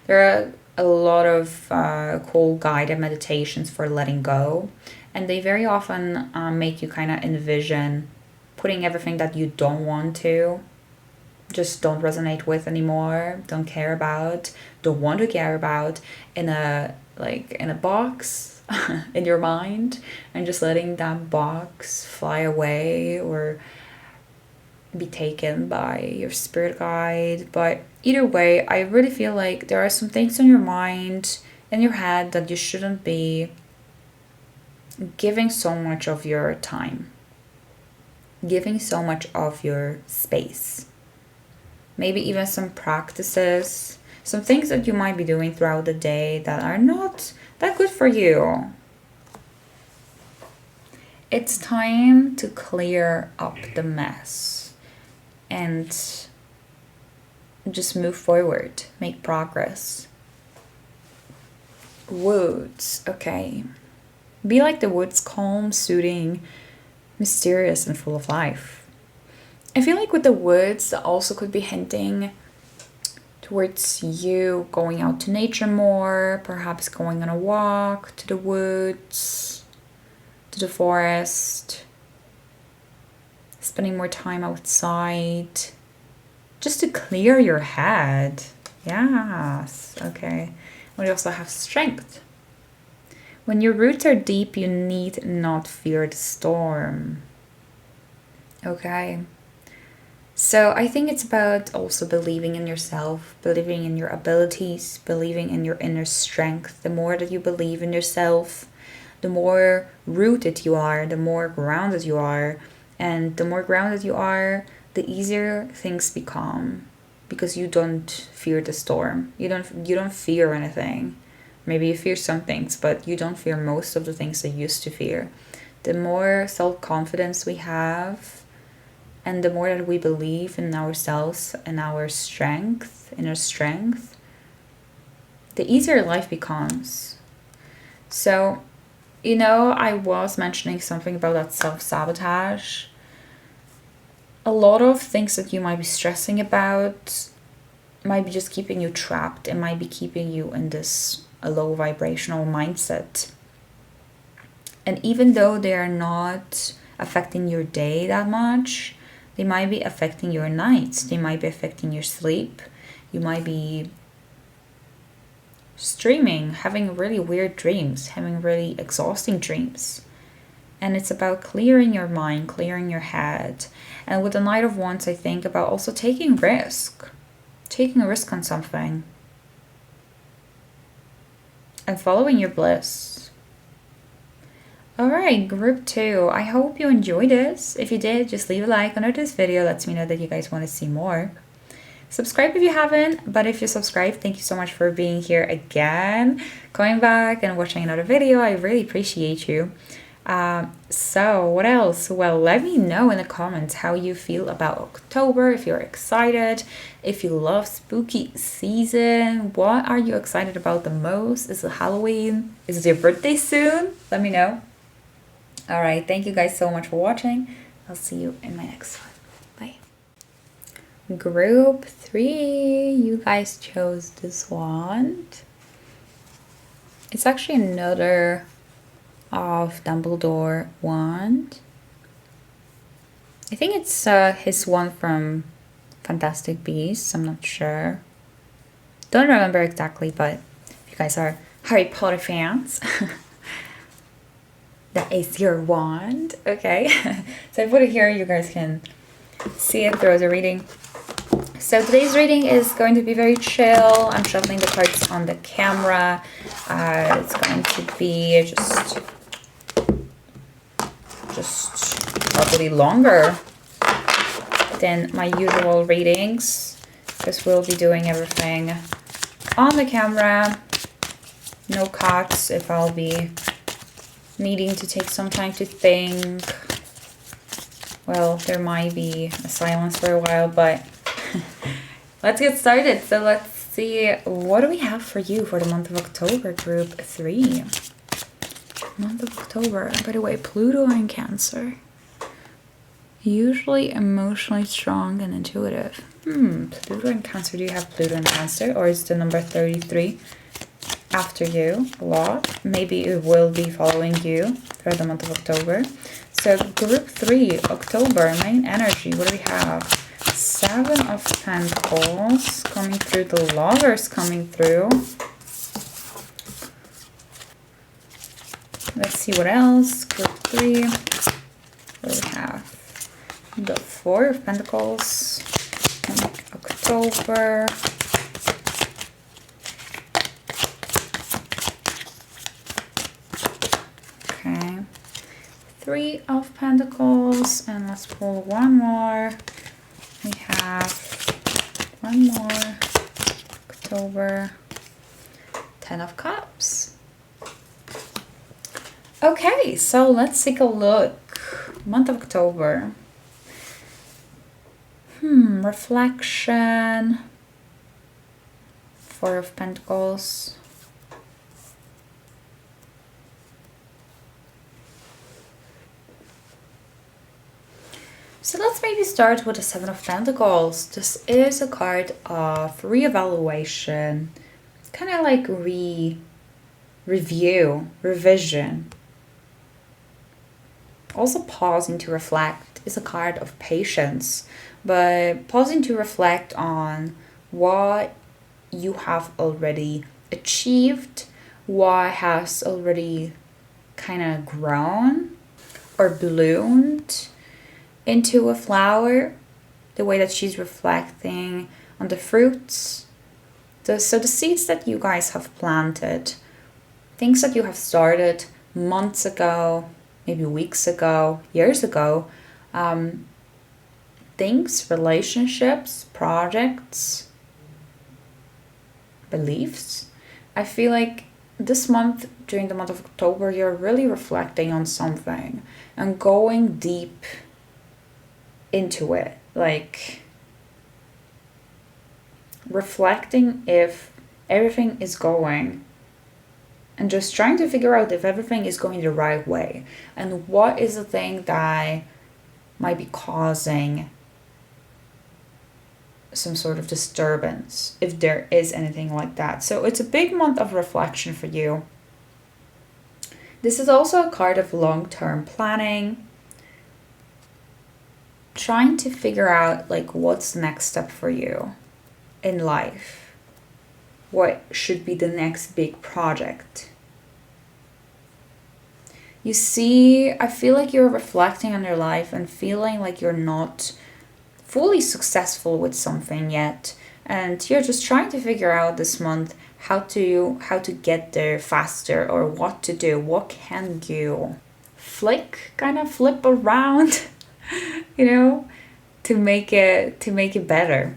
There are a lot of cool guided meditations for letting go, and they very often make you kind of envision putting everything that you don't want to, just don't resonate with anymore, don't care about, don't want to care about, in a box in your mind, and just letting that box fly away, or be taken by your spirit guide. But either way, I really feel like there are some things in your mind, in your head, that you shouldn't be giving so much of your time, giving so much of your space. Maybe even some practices, some things that you might be doing throughout the day that are not that good for you. It's time to clear up the mess and just move forward, make progress. Woods, okay. Be like the woods, calm, soothing, mysterious, and full of life. I feel like with the woods, that also could be hinting towards you going out to nature more, perhaps going on a walk to the woods, to the forest, spending more time outside, just to clear your head. Yes, okay. We also have strength. When your roots are deep, you need not fear the storm. Okay. So I think it's about also believing in yourself, believing in your abilities, believing in your inner strength. The more that you believe in yourself, the more rooted you are, the more grounded you are. And the more grounded you are, the easier things become, because you don't fear the storm. You don't fear anything. Maybe you fear some things, but you don't fear most of the things that you used to fear. The more self-confidence we have, and the more that we believe in ourselves and our strength, inner strength, the easier life becomes. So, I was mentioning something about that self-sabotage. A lot of things that you might be stressing about might be just keeping you trapped. It might be keeping you in this low vibrational mindset. And even though they are not affecting your day that much, they might be affecting your nights. They might be affecting your sleep. You might be streaming, having really weird dreams, having really exhausting dreams. And it's about clearing your mind, clearing your head. And with the Knight of Wands, I think about also taking risk. Taking a risk on something. And following your bliss. Alright, group 2. I hope you enjoyed this. If you did, just leave a like under this video. Lets me know that you guys want to see more. Subscribe if you haven't, but if you subscribe, thank you so much for being here again. Coming back and watching another video. I really appreciate you. So what else? Well, let me know in the comments how you feel about October, if you're excited, if you love spooky season. What are you excited about the most? Is it Halloween? Is it your birthday soon? Let me know. All right, thank you guys so much for watching. I'll see you in my next one. Bye. Group 3, you guys chose this wand. It's actually another of Dumbledore wand. I think it's his one from Fantastic Beasts. I'm not sure. Don't remember exactly, but if you guys are Harry Potter fans, that is your wand. Okay. So I put it here. You guys can see it throughout the reading. So today's reading is going to be very chill. I'm shuffling the cards on the camera. It's going to be just probably longer than my usual readings, because we'll be doing everything on the camera. No cuts if I'll be needing to take some time to think. Well, there might be a silence for a while, but let's get started. So let's see, what do we have for you for the month of October, group 3? Month of October. By the way, Pluto in Cancer. Usually emotionally strong and intuitive. Pluto in Cancer. Do you have Pluto in Cancer? Or is the number 33 after you a lot? Maybe it will be following you throughout the month of October. So group 3, October, main energy. What do we have? 7 of Pentacles coming through. The Lovers coming through. Let's see what else. Group 3. What do we have? the Four of Pentacles in October. Okay. Three of Pentacles, and let's pull one more. We have one more. October. 10 of Cups. Okay, so let's take a look. Month of October. Reflection. Four of Pentacles. So let's maybe start with the Seven of Pentacles. This is a card of reevaluation, kind of like review, revision. Also pausing to reflect is a card of patience, but pausing to reflect on what you have already achieved, what has already kind of grown or bloomed into a flower, the way that she's reflecting on the fruits. So the seeds that you guys have planted, things that you have started months ago, maybe weeks ago, years ago, things, relationships, projects, beliefs. I feel like this month, during the month of October, you're really reflecting on something and going deep into it, like reflecting if everything is going, and just trying to figure out if everything is going the right way, and what is the thing that might be causing some sort of disturbance, if there is anything like that. So it's a big month of reflection for you. This is also a card of long-term planning, trying to figure out like what's the next step for you in life. What should be the next big project? You see, I feel like you're reflecting on your life and feeling like you're not fully successful with something yet, and you're just trying to figure out this month how to get there faster, or what to do, what can you flip around you know, to make it better.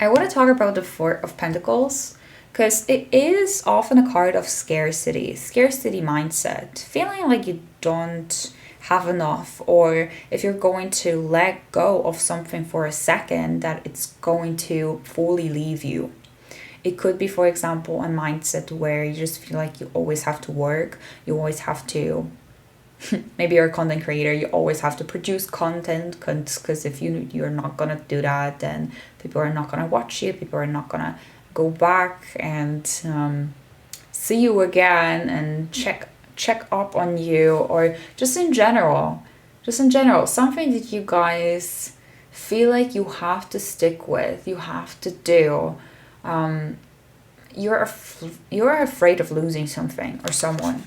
I want to talk about the Four of Pentacles because it is often a card of scarcity mindset, feeling like you don't have enough, or if you're going to let go of something for a second, that it's going to fully leave you. It could be, for example, a mindset where you just feel like you always have to work, you always have to maybe you're a content creator, you always have to produce content, because if you're not gonna do that, then people are not gonna watch you, people are not gonna go back and see you again and check up on you, or just in general something that you guys feel like you have to stick with, you have to do. You're afraid of losing something or someone.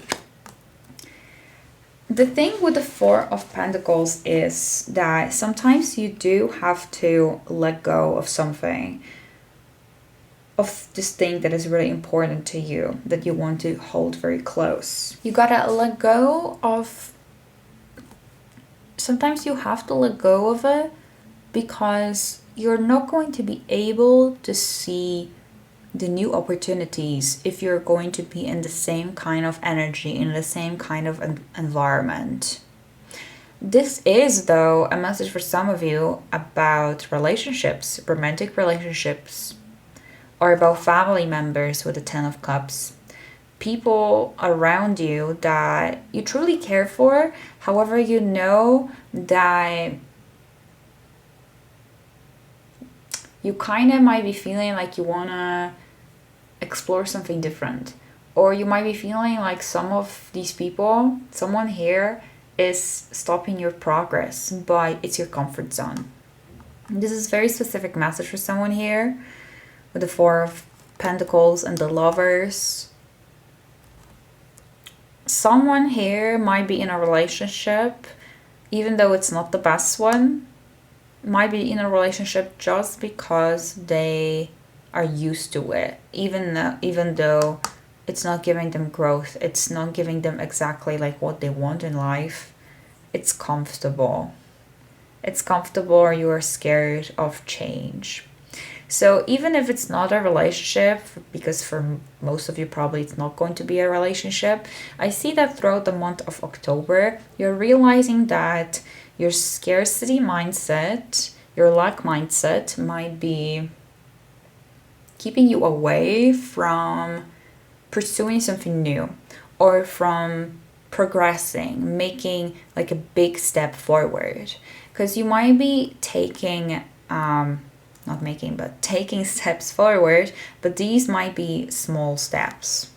The thing with the Four of Pentacles is that sometimes you do have to let go of something, of this thing that is really important to you, that you want to hold very close. You gotta let go of, sometimes you have to let go of it because you're not going to be able to see the new opportunities if you're going to be in the same kind of energy, in the same kind of environment. This is, though, a message for some of you about relationships, romantic relationships, or about family members with the Ten of Cups. People around you that you truly care for, however, you know that you kind of might be feeling like you want to explore something different. Or you might be feeling like some of these people, someone here, is stopping your progress, but it's your comfort zone. This is a very specific message for someone here with the Four of Pentacles and the Lovers. Someone here might be in a relationship even though it's not the best one, might be in a relationship just because they are used to it, even though it's not giving them growth, it's not giving them exactly like what they want in life. It's comfortable. It's comfortable, or you are scared of change. So even if it's not a relationship, because for most of you probably it's not going to be a relationship, I see that throughout the month of October, you're realizing that your scarcity mindset, your lack mindset might be keeping you away from pursuing something new, or from progressing, making like a big step forward. Because you might be taking taking steps forward, but these might be small steps,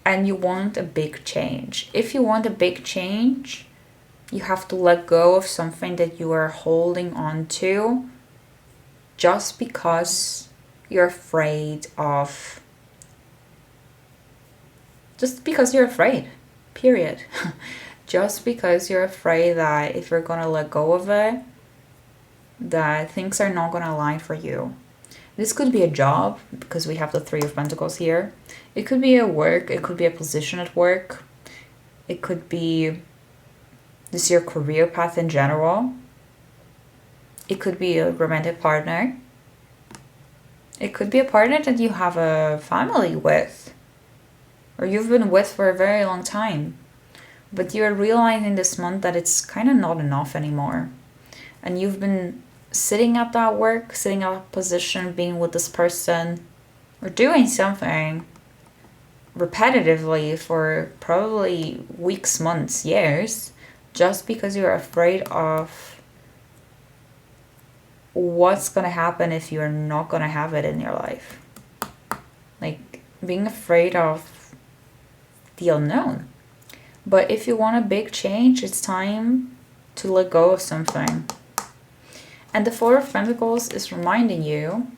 and you want a big change. If you want a big change, you have to let go of something that you are holding on to just because you're afraid, period. Just because you're afraid that if you're gonna let go of it, that things are not gonna align for you. This could be a job, because we have the Three of Pentacles here. It could be a work, it could be a position at work. It could be this your career path in general. It could be a romantic partner. It could be a partner that you have a family with, or you've been with for a very long time. But you're realizing this month that it's kind of not enough anymore. And you've been sitting at that work, sitting at that position, being with this person, or doing something repetitively for probably weeks, months, years, just because you're afraid of what's going to happen if you're not going to have it in your life. Like being afraid of the unknown. But if you want a big change, it's time to let go of something. And the Four of Pentacles is reminding you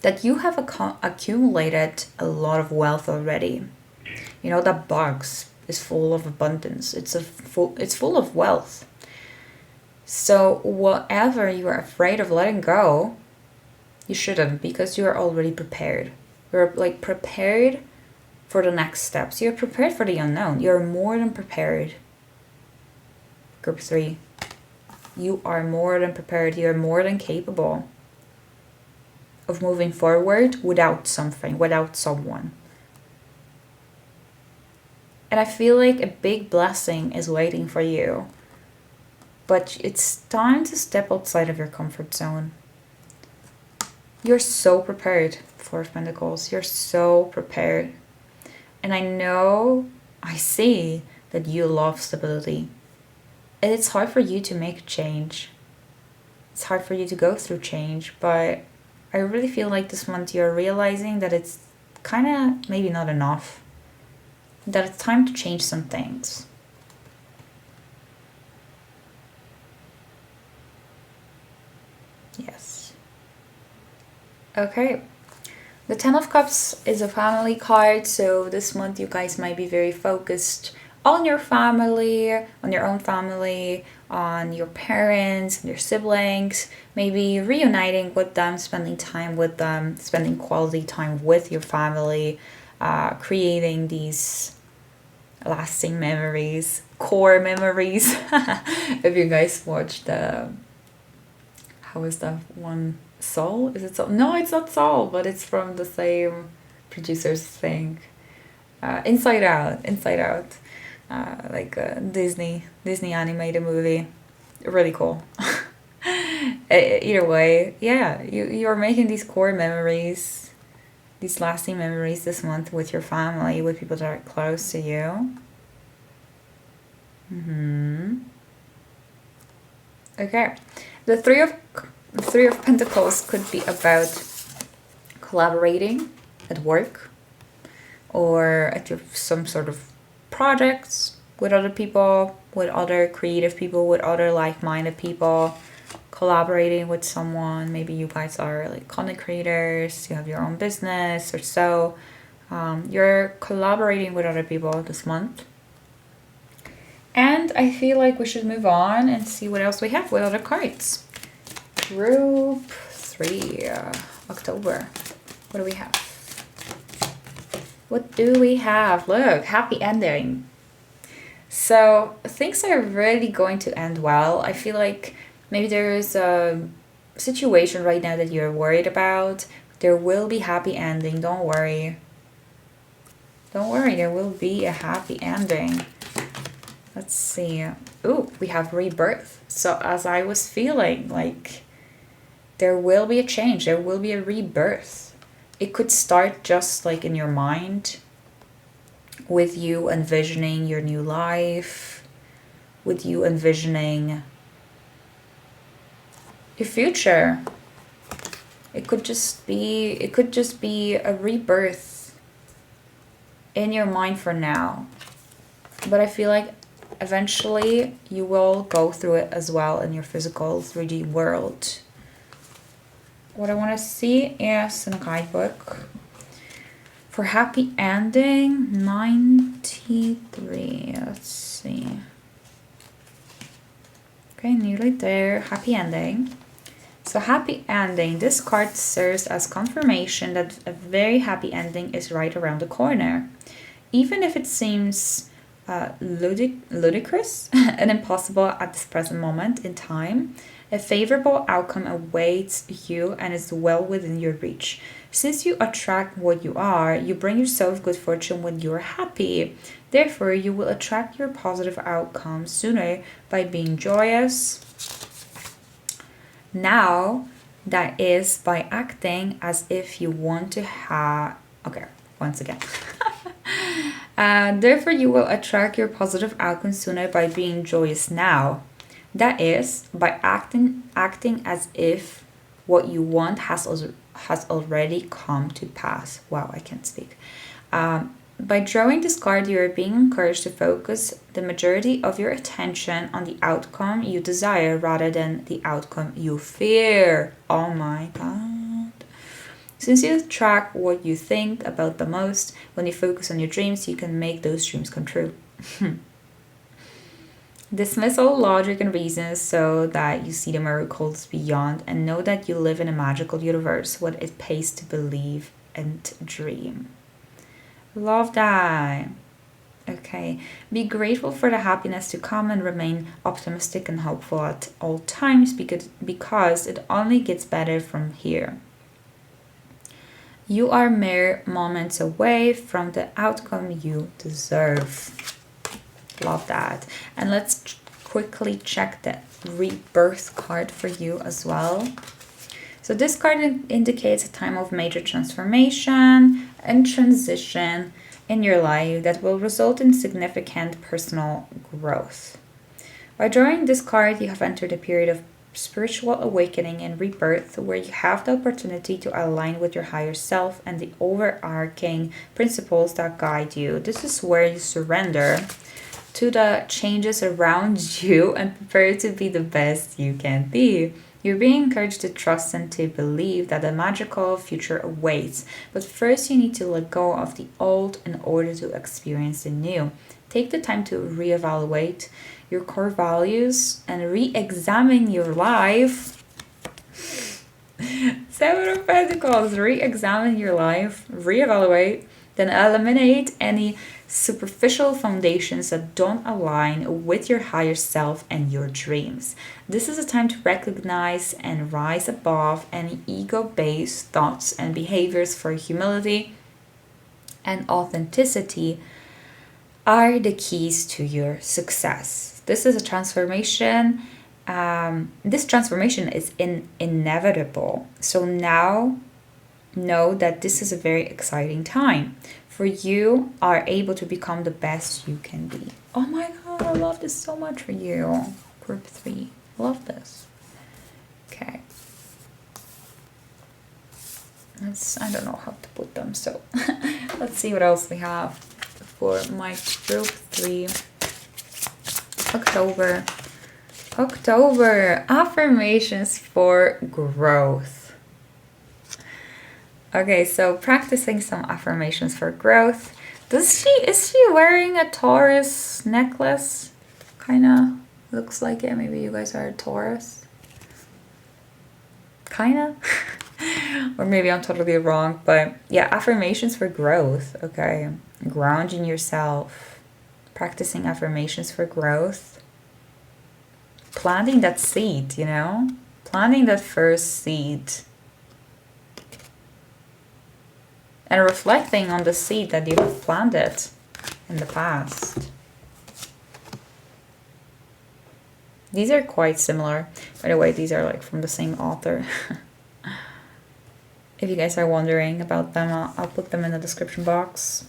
that you have accumulated a lot of wealth already. You know, that box is full of abundance. It's full of wealth. So whatever you are afraid of letting go, you shouldn't, because you are already prepared. You're like prepared for the next steps. You're prepared for the unknown. You're more than prepared. Group 3. You are more than prepared. You're more than capable of moving forward without something, without someone. And I feel like a big blessing is waiting for you. But it's time to step outside of your comfort zone. You're so prepared, Four of Pentacles. You're so prepared. And I see that you love stability. And it's hard for you to make change. It's hard for you to go through change. But I really feel like this month you're realizing that it's kind of maybe not enough. That it's time to change some things. Yes. Okay. The Ten of Cups is a family card, so this month you guys might be very focused on your family, on your own family, on your parents, and your siblings, maybe reuniting with them, spending time with them, spending quality time with your family, creating these lasting memories, core memories. If you guys watched how is that one? Soul? Is it Soul? No, it's not Soul, but it's from the same producers thing. Inside Out. Like a Disney animated movie. Really cool. Either way, yeah, you're making these core memories, these lasting memories this month with your family, with people that are close to you. Okay, the Three of Pentacles could be about collaborating at work or at some sort of projects with other people, with other creative people, with other like-minded people, collaborating with someone. Maybe you guys are like content creators, you have your own business or so. You're collaborating with other people this month. And I feel like we should move on and see what else we have with other cards. Group 3, October. What do we have? What do we have? Look, happy ending. So things are really going to end well. I feel like maybe there is a situation right now that you're worried about. There will be happy ending. Don't worry. Don't worry, there will be a happy ending. Let's see. Oh, we have rebirth. So as I was feeling, like there will be a change. There will be a rebirth. It could start just like in your mind, with you envisioning your new life, with you envisioning your future. It could just be a rebirth in your mind for now. But I feel like eventually you will go through it as well in your physical 3D world. What I want to see is in a guidebook for happy ending 93. Let's see. Okay, nearly there. Happy ending. So happy ending. This card serves as confirmation that a very happy ending is right around the corner. Even if it seems ludicrous and impossible at this present moment in time, a favorable outcome awaits you and is well within your reach. Since you attract what you are, you bring yourself good fortune when you are happy. Therefore, you will attract your positive outcomes sooner by being joyous. Now, that is by acting as if you want to have... Okay, once again. Therefore, you will attract your positive outcomes sooner by being joyous now. That is, by acting as if what you want has already come to pass. Wow, I can't speak. By drawing this card, you are being encouraged to focus the majority of your attention on the outcome you desire rather than the outcome you fear. Oh my God. Since you attract what you think about the most, when you focus on your dreams, you can make those dreams come true. Dismiss all logic and reasons so that you see the miracles beyond and know that you live in a magical universe, what it pays to believe and dream. Love that. Okay. Be grateful for the happiness to come and remain optimistic and hopeful at all times because it only gets better from here. You are mere moments away from the outcome you deserve. Love that. And let's quickly check the rebirth card for you as well. So this card indicates a time of major transformation and transition in your life that will result in significant personal growth. By drawing this card, you have entered a period of spiritual awakening and rebirth where you have the opportunity to align with your higher self and the overarching principles that guide you. This is where you surrender to the changes around you and prepare to be the best you can be. You're being encouraged to trust and to believe that a magical future awaits. But first you need to let go of the old in order to experience the new. Take the time to reevaluate your core values and re-examine your life. 7 of Pentacles. Re-examine your life, reevaluate, then eliminate any superficial foundations that don't align with your higher self and your dreams. This is a time to recognize and rise above any ego-based thoughts and behaviors, for humility and authenticity are the keys to your success. This is a transformation. This transformation is inevitable. So now know that this is a very exciting time for you are able to become the best you can be. Oh my God, I love this so much for you. Group 3, love this. Okay. I don't know how to put them, so let's see what else we have for my group 3. October, affirmations for growth. Okay, so practicing some affirmations for growth. Is she wearing a Taurus necklace? kind of looks like it. Maybe you guys are a Taurus. Kind of. Or maybe I'm totally wrong. But yeah, affirmations for growth. Okay. Grounding yourself. Practicing affirmations for growth. Planting that seed, you know? Planting that first seed. And reflecting on the seed that you have planted in the past. These are quite similar. By the way, these are like from the same author. If you guys are wondering about them, I'll put them in the description box.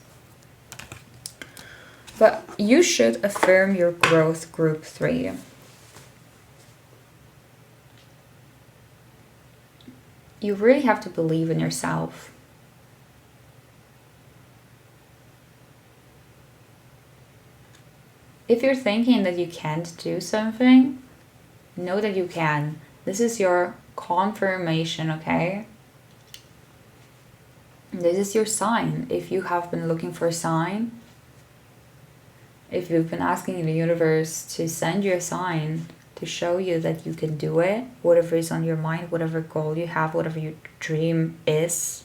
But you should affirm your growth, group 3. You really have to believe in yourself. If you're thinking that you can't do something, know that you can. This is your confirmation, okay? This is your sign. If you have been looking for a sign, if you've been asking the universe to send you a sign to show you that you can do it, whatever is on your mind, whatever goal you have, whatever your dream is,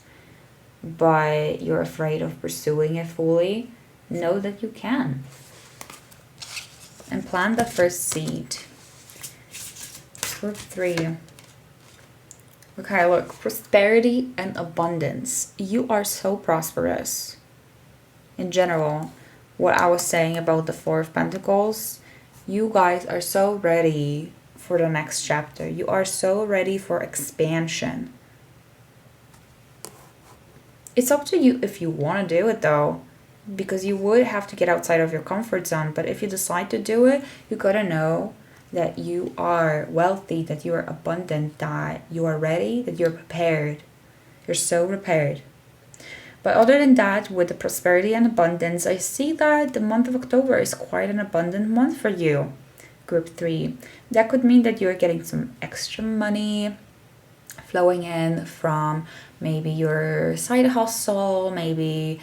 but you're afraid of pursuing it fully, know that you can. And plant the first seed. Group 3. Okay, look, prosperity and abundance. You are so prosperous. In general, what I was saying about the 4 of Pentacles, you guys are so ready for the next chapter. You are so ready for expansion. It's up to you if you want to do it though, because you would have to get outside of your comfort zone. But if you decide to do it, you gotta know that you are wealthy, that you are abundant, that you are ready, that you're prepared. You're so prepared. But other than that, with the prosperity and abundance, I see that the month of October is quite an abundant month for you, group 3. That could mean that you're getting some extra money flowing in from maybe your side hustle, maybe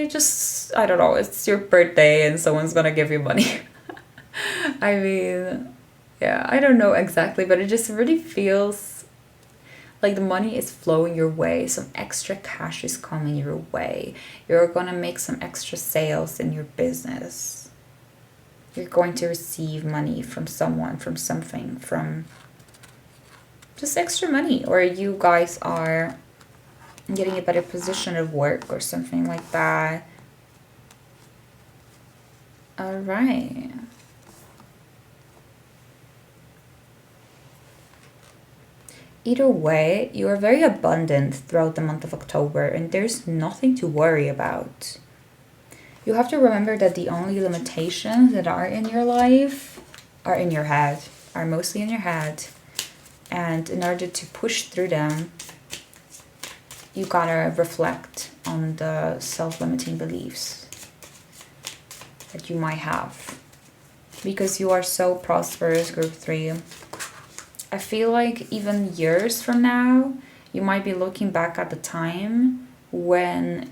just, I don't know, it's your birthday and someone's gonna give you money. I mean, yeah, I don't know exactly, but it just really feels like the money is flowing your way. Some extra cash is coming your way. You're gonna make some extra sales in your business. You're going to receive money from someone, from something, from just extra money. Or you guys are getting a better position of work or something like that. All right. Either way, you are very abundant throughout the month of October and there's nothing to worry about. You have to remember that the only limitations that are in your life are in your head, are mostly in your head. And in order to push through them, you gotta reflect on the self-limiting beliefs that you might have. Because you are so prosperous, group 3. I feel like even years from now, you might be looking back at the time when,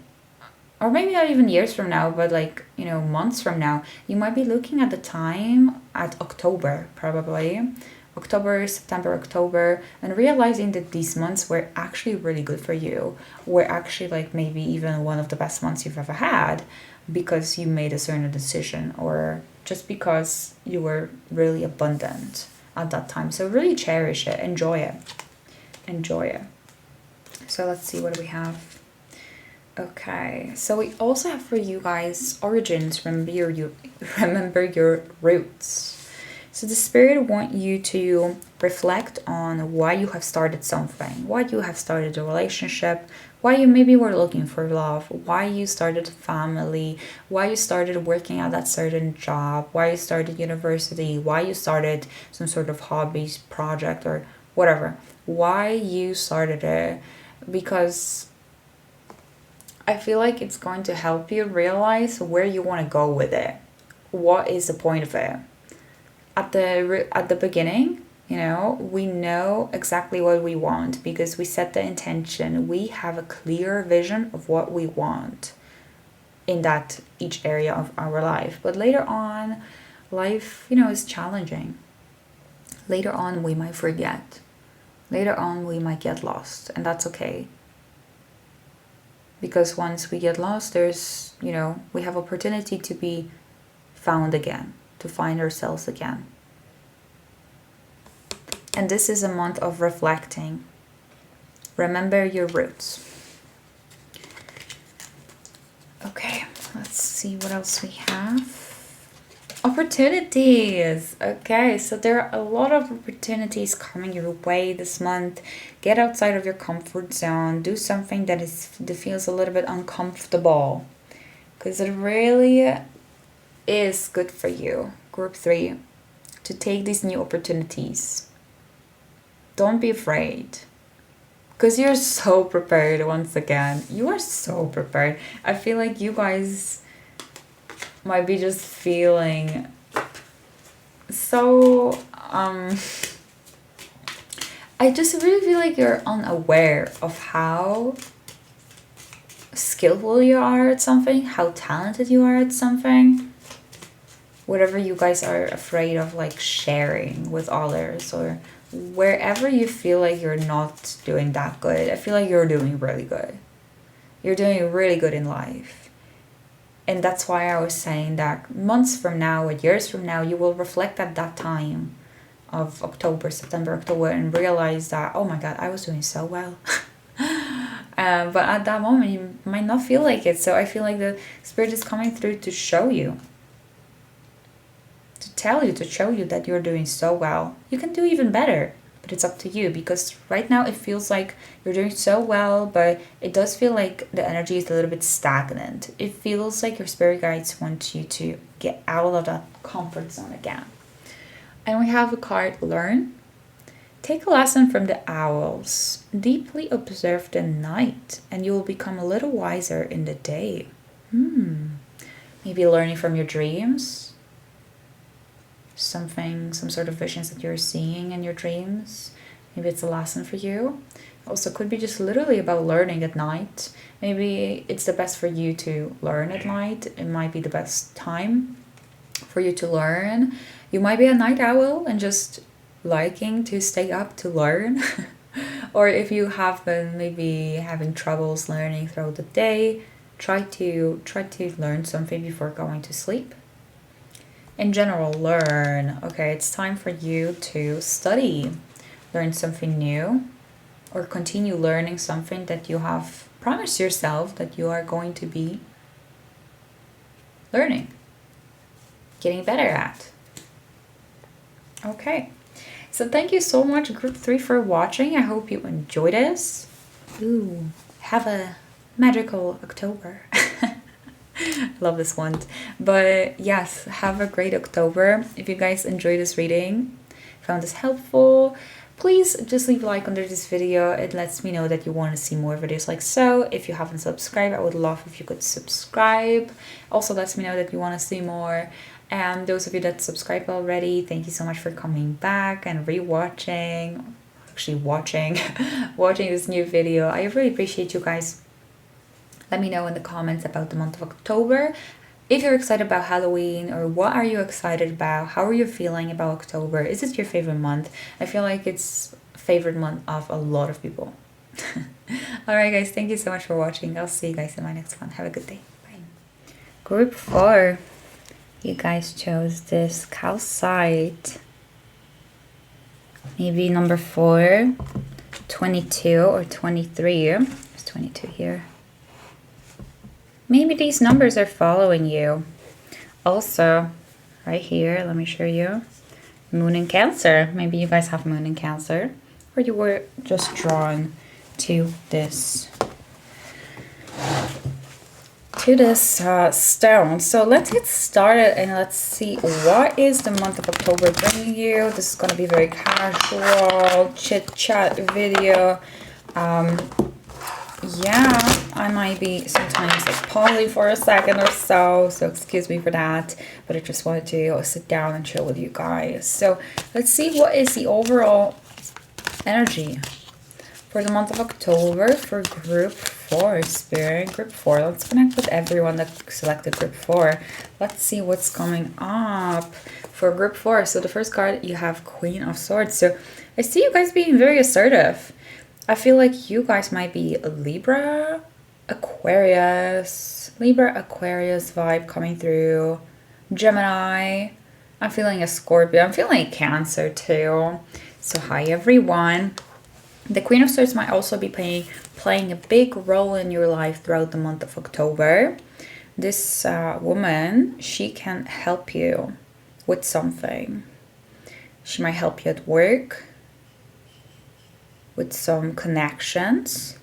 or maybe not even years from now, but like, you know, months from now, you might be looking at the time at October, probably. October, September, October, and realizing that these months were actually really good for you. Were actually like maybe even one of the best months you've ever had because you made a certain decision or just because you were really abundant at that time. So really cherish it, enjoy it, enjoy it. So let's see what we have. Okay, so we also have for you guys origins. Remember your roots. So the spirit want you to reflect on why you have started something, why you have started a relationship, why you maybe were looking for love, why you started family, why you started working at that certain job, why you started university, why you started some sort of hobbies project or whatever, why you started it. Because I feel like it's going to help you realize where you want to go with it. What is the point of it? At the beginning, you know, we know exactly what we want because we set the intention. We have a clear vision of what we want in that each area of our life. But later on, life, you know, is challenging. Later on, we might forget. Later on, we might get lost, and that's okay. Because once we get lost, there's, you know, we have opportunity to be found again, to find ourselves again. And this is a month of reflecting. Remember your roots. Okay, let's see what else we have. Opportunities. Okay, so there are a lot of opportunities coming your way this month. Get outside of your comfort zone. Do something that feels a little bit uncomfortable, because it really is good for you, group 3, to take these new opportunities. Don't be afraid, because you're so prepared. Once again, you are so prepared. I feel like you guys might be just feeling so I just really feel like you're unaware of how skillful you are at something, how talented you are at something. Whatever you guys are afraid of, like, sharing with others, or wherever you feel like you're not doing that good, I feel like you're doing really good. You're doing really good in life. And that's why I was saying that months from now or years from now, you will reflect at that time of October, September, October, and realize that, oh my God, I was doing so well. But at that moment, you might not feel like it. So I feel like the Spirit is coming through to show you, to tell you, to show you that you're doing so well. You can do even better. But it's up to you, because right now it feels like you're doing so well, but it does feel like the energy is a little bit stagnant. It feels like your spirit guides want you to get out of that comfort zone again. And we have a card, Learn. Take a lesson from the owls. Deeply observe the night, and you will become a little wiser in the day. Maybe learning from your dreams. Some sort of visions that you're seeing in your dreams. Maybe it's a lesson for you. Also could be just literally about learning at night. Maybe it's the best for you to learn at night. It might be the best time for you to learn. You might be a night owl and just liking to stay up to learn. Or if you have been maybe having troubles learning throughout the day, try to learn something before going to sleep. In general, learn. Okay, it's time for you to study, learn something new, or continue learning something that you have promised yourself that you are going to be learning, getting better at. Okay, so thank you so much, group 3, for watching. I hope you enjoyed this. Ooh, have a magical October. Love this one. But yes, have a great October. If you guys enjoyed this reading, found this helpful, please just leave a like under this video. It lets me know that you want to see more videos like so. If you haven't subscribed, I would love if you could subscribe. Also lets me know that you want to see more. And those of you that subscribed already, thank you so much for coming back and rewatching, actually watching this new video. I really appreciate you guys. Let me know in the comments about the month of October. If you're excited about Halloween, or what are you excited about? How are you feeling about October? Is it your favorite month? I feel like it's favorite month of a lot of people. Alright guys, thank you so much for watching. I'll see you guys in my next one. Have a good day. Bye. Group 4. You guys chose this calcite. Maybe number 4, 22 or 23. There's 22 here. Maybe these numbers are following you. Also, right here, let me show you. Moon in Cancer. Maybe you guys have Moon in Cancer, or you were just drawn to this stone. So let's get started and let's see what is the month of October bringing you. This is going to be very casual chit chat video. Yeah, I might be sometimes like pausing for a second or so excuse me for that, but I just wanted to sit down and chill with you guys. So let's see what is the overall energy for the month of October for group 4, Spirit. Group 4, let's connect with everyone that selected group 4. Let's see what's coming up for group 4. So the first card, you have Queen of Swords. So I see you guys being very assertive. I feel like you guys might be a Libra, Aquarius vibe coming through. Gemini. I'm feeling a Scorpio. I'm feeling a Cancer too. So hi everyone. The Queen of Swords might also be playing a big role in your life throughout the month of October. This woman, she can help you with something. She might help you at work, with some connections.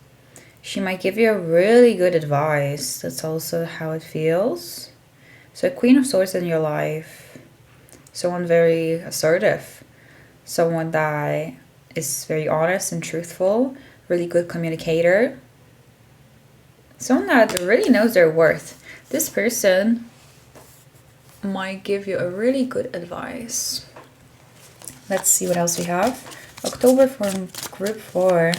She might give you a really good advice. That's also how it feels. So Queen of Swords in your life, someone very assertive, someone that is very honest and truthful, really good communicator, someone that really knows their worth. This person might give you a really good advice. Let's see what else we have. October from group 4.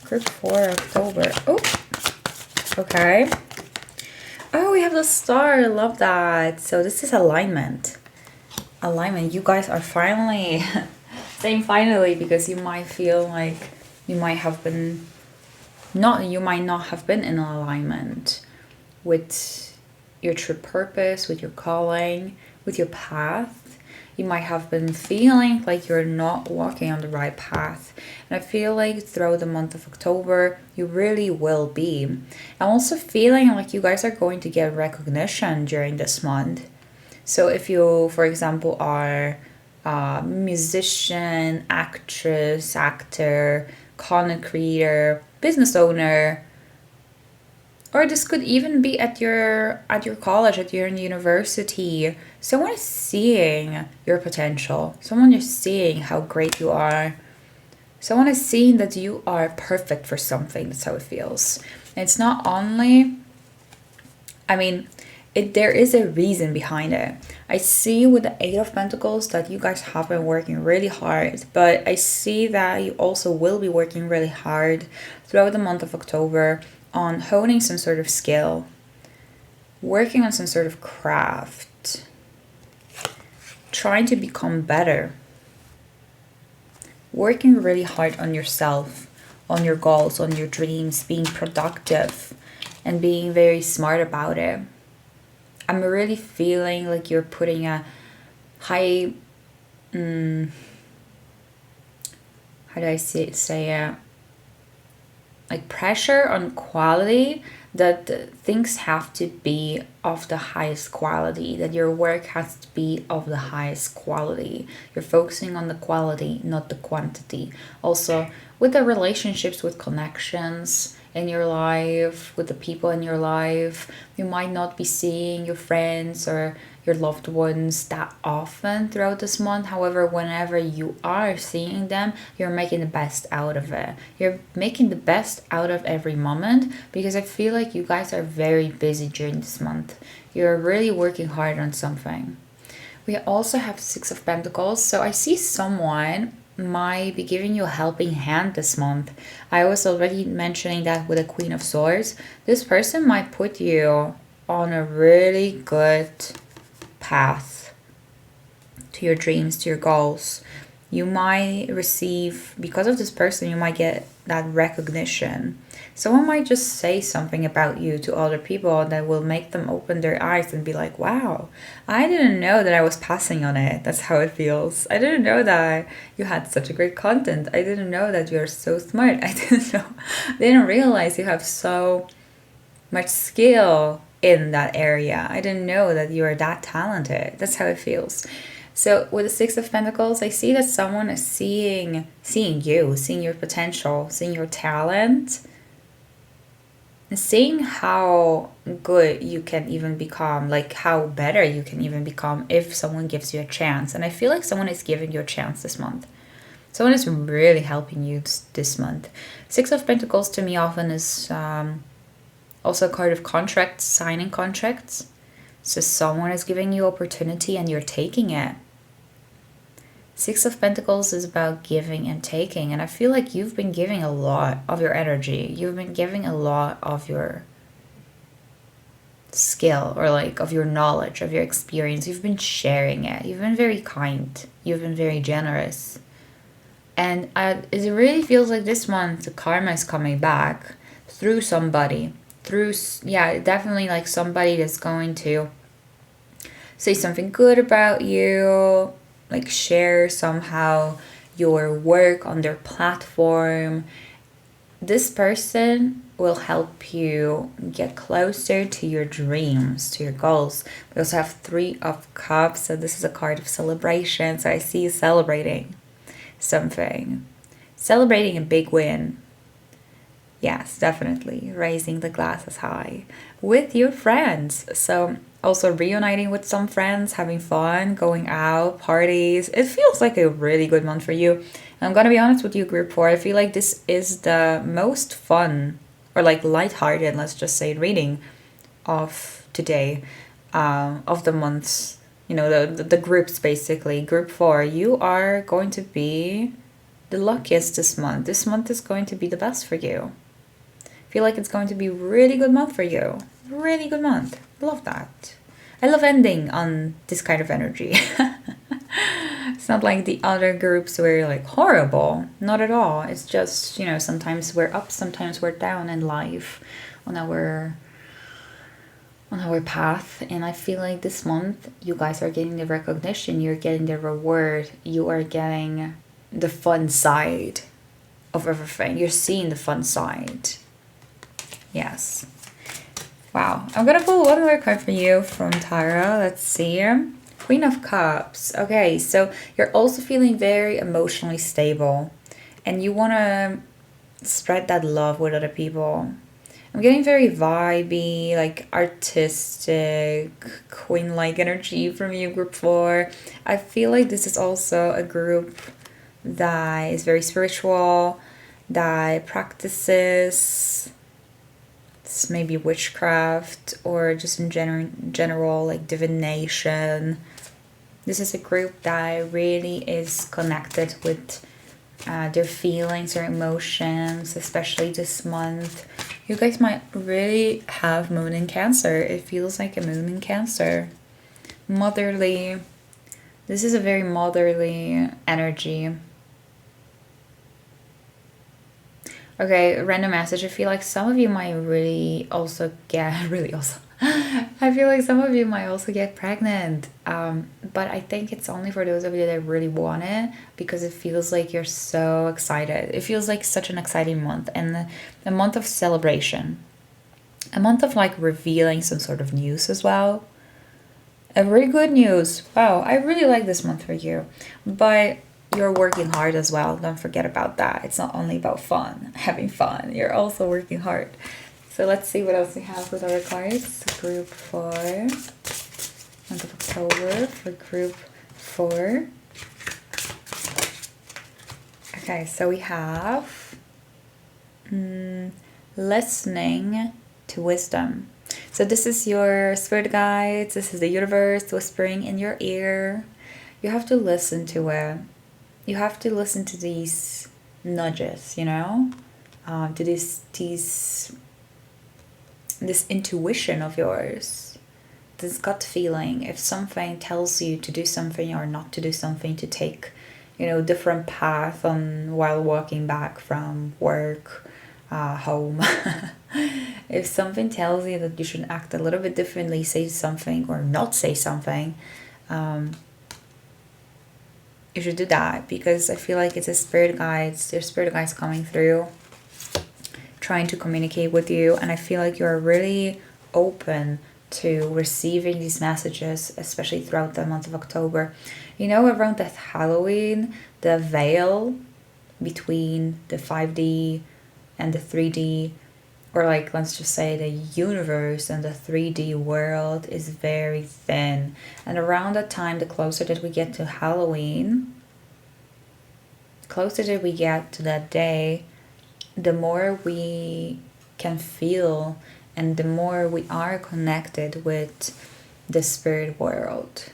Group 4 October. Oh, okay. Oh, we have the star. I love that. So this is alignment. Alignment. You guys are finally saying finally, because you might feel like you might have been you might not have been in alignment with your true purpose, with your calling, with your path. You might have been feeling like you're not walking on the right path. And I feel like throughout the month of October, you really will be. I'm also feeling like you guys are going to get recognition during this month. So if you, for example, are a musician, actress, actor, content creator, business owner, or this could even be at your college, at your university. Someone is seeing your potential. Someone is seeing how great you are. Someone is seeing that you are perfect for something. That's how it feels. And it's not only, there is a reason behind it. I see with the 8 of Pentacles that you guys have been working really hard, but I see that you also will be working really hard throughout the month of October on honing some sort of skill, working on some sort of craft, trying to become better, working really hard on yourself, on your goals, on your dreams, being productive and being very smart about it. I'm really feeling like you're putting a high, how do I say it? Like pressure on quality, that things have to be of the highest quality, that your work has to be of the highest quality. You're focusing on the quality, not the quantity. Also, with the relationships, with connections in your life, with the people in your life, you might not be seeing your friends or your loved ones that often throughout this month. However, whenever you are seeing them, you're making the best out of it. You're making the best out of every moment, because I feel like you guys are very busy during this month. You're really working hard on something. We also have 6 of Pentacles. So I see someone might be giving you a helping hand this month. I was already mentioning that with a Queen of Swords. This person might put you on a really good path to your dreams, to your goals. You might receive, because of this person, you might get that recognition. Someone might just say something about you to other people that will make them open their eyes and be like, wow, I didn't know that I was passing on it. That's how it feels. I didn't know that you had such a great content. I didn't know that you're so smart. I didn't realize you have so much skill in that area. I didn't know that you are that talented. That's how it feels. So with the 6 of Pentacles, I see that someone is seeing you, seeing your potential, seeing your talent, and seeing how good you can even become, like how better you can even become if someone gives you a chance. And I feel like someone is giving you a chance this month. Someone is really helping you this month. 6 of Pentacles to me often is also a card of contracts, signing contracts. So someone is giving you opportunity and you're taking it. 6 of Pentacles is about giving and taking. And I feel like you've been giving a lot of your energy. You've been giving a lot of your skill or like of your knowledge, of your experience. You've been sharing it. You've been very kind. You've been very generous. And it really feels like this month the karma is coming back through somebody. Yeah, definitely like somebody that's going to say something good about you, like share somehow your work on their platform. This person will help you get closer to your dreams, to your goals. We also have 3 of Cups, so this is a card of celebration. So I see you celebrating something, celebrating a big win. Yes, definitely raising the glasses high with your friends. So also reuniting with some friends, having fun, going out, parties. It feels like a really good month for you. I'm gonna be honest with you, group 4. I feel like this is the most fun or like lighthearted, let's just say, reading of today, of the months. You know, the groups basically. Group 4, you are going to be the luckiest this month. This month is going to be the best for you. I feel like it's going to be a really good month for you. Really good month. I love that. I love ending on this kind of energy. It's not like the other groups where like horrible. Not at all. It's just, you know, sometimes we're up, sometimes we're down in life on our path. And I feel like this month you guys are getting the recognition, you're getting the reward, you are getting the fun side of everything. You're seeing the fun side. Yes. Wow. I'm gonna pull one more card for you from Tarot. Let's see. Queen of Cups. Okay, so you're also feeling very emotionally stable and you want to spread that love with other people. I'm getting very vibey, like artistic, queen-like energy from you, group 4. I feel like this is also a group that is very spiritual, that practices maybe witchcraft or just in general like divination. This is a group that really is connected with their feelings or emotions, especially this month. You guys might really have moon in Cancer. It feels like a moon in Cancer. Motherly. This is a very motherly energy. Okay, random message. I feel like some of you might really also get I feel like some of you might also get pregnant. But I think it's only for those of you that really want it, because it feels like you're so excited. It feels like such an exciting month, and a month of celebration, a month of like revealing some sort of news as well. A really good news. Wow, I really like this month for you. But you're working hard as well. Don't forget about that. It's not only about fun, having fun. You're also working hard. So let's see what else we have with our cards. Group 4. Month of October for group 4. Okay, so we have listening to wisdom. So this is your spirit guides. This is the universe whispering in your ear. You have to listen to it. You have to listen to these nudges, you know, to this intuition of yours, this gut feeling. If something tells you to do something or not to do something, to take, you know, different path on while walking back from work, home. If something tells you that you should act a little bit differently, say something or not say something, you should do that, because I feel like it's a spirit guides, their spirit guides coming through, trying to communicate with you. And I feel like you're really open to receiving these messages, especially throughout the month of October. You know, around that Halloween, the veil between the 5D and the 3D, or like, let's just say the universe and the 3D world, is very thin. And around that time, the closer that we get to Halloween, closer that we get to that day, the more we can feel and the more we are connected with the spirit world.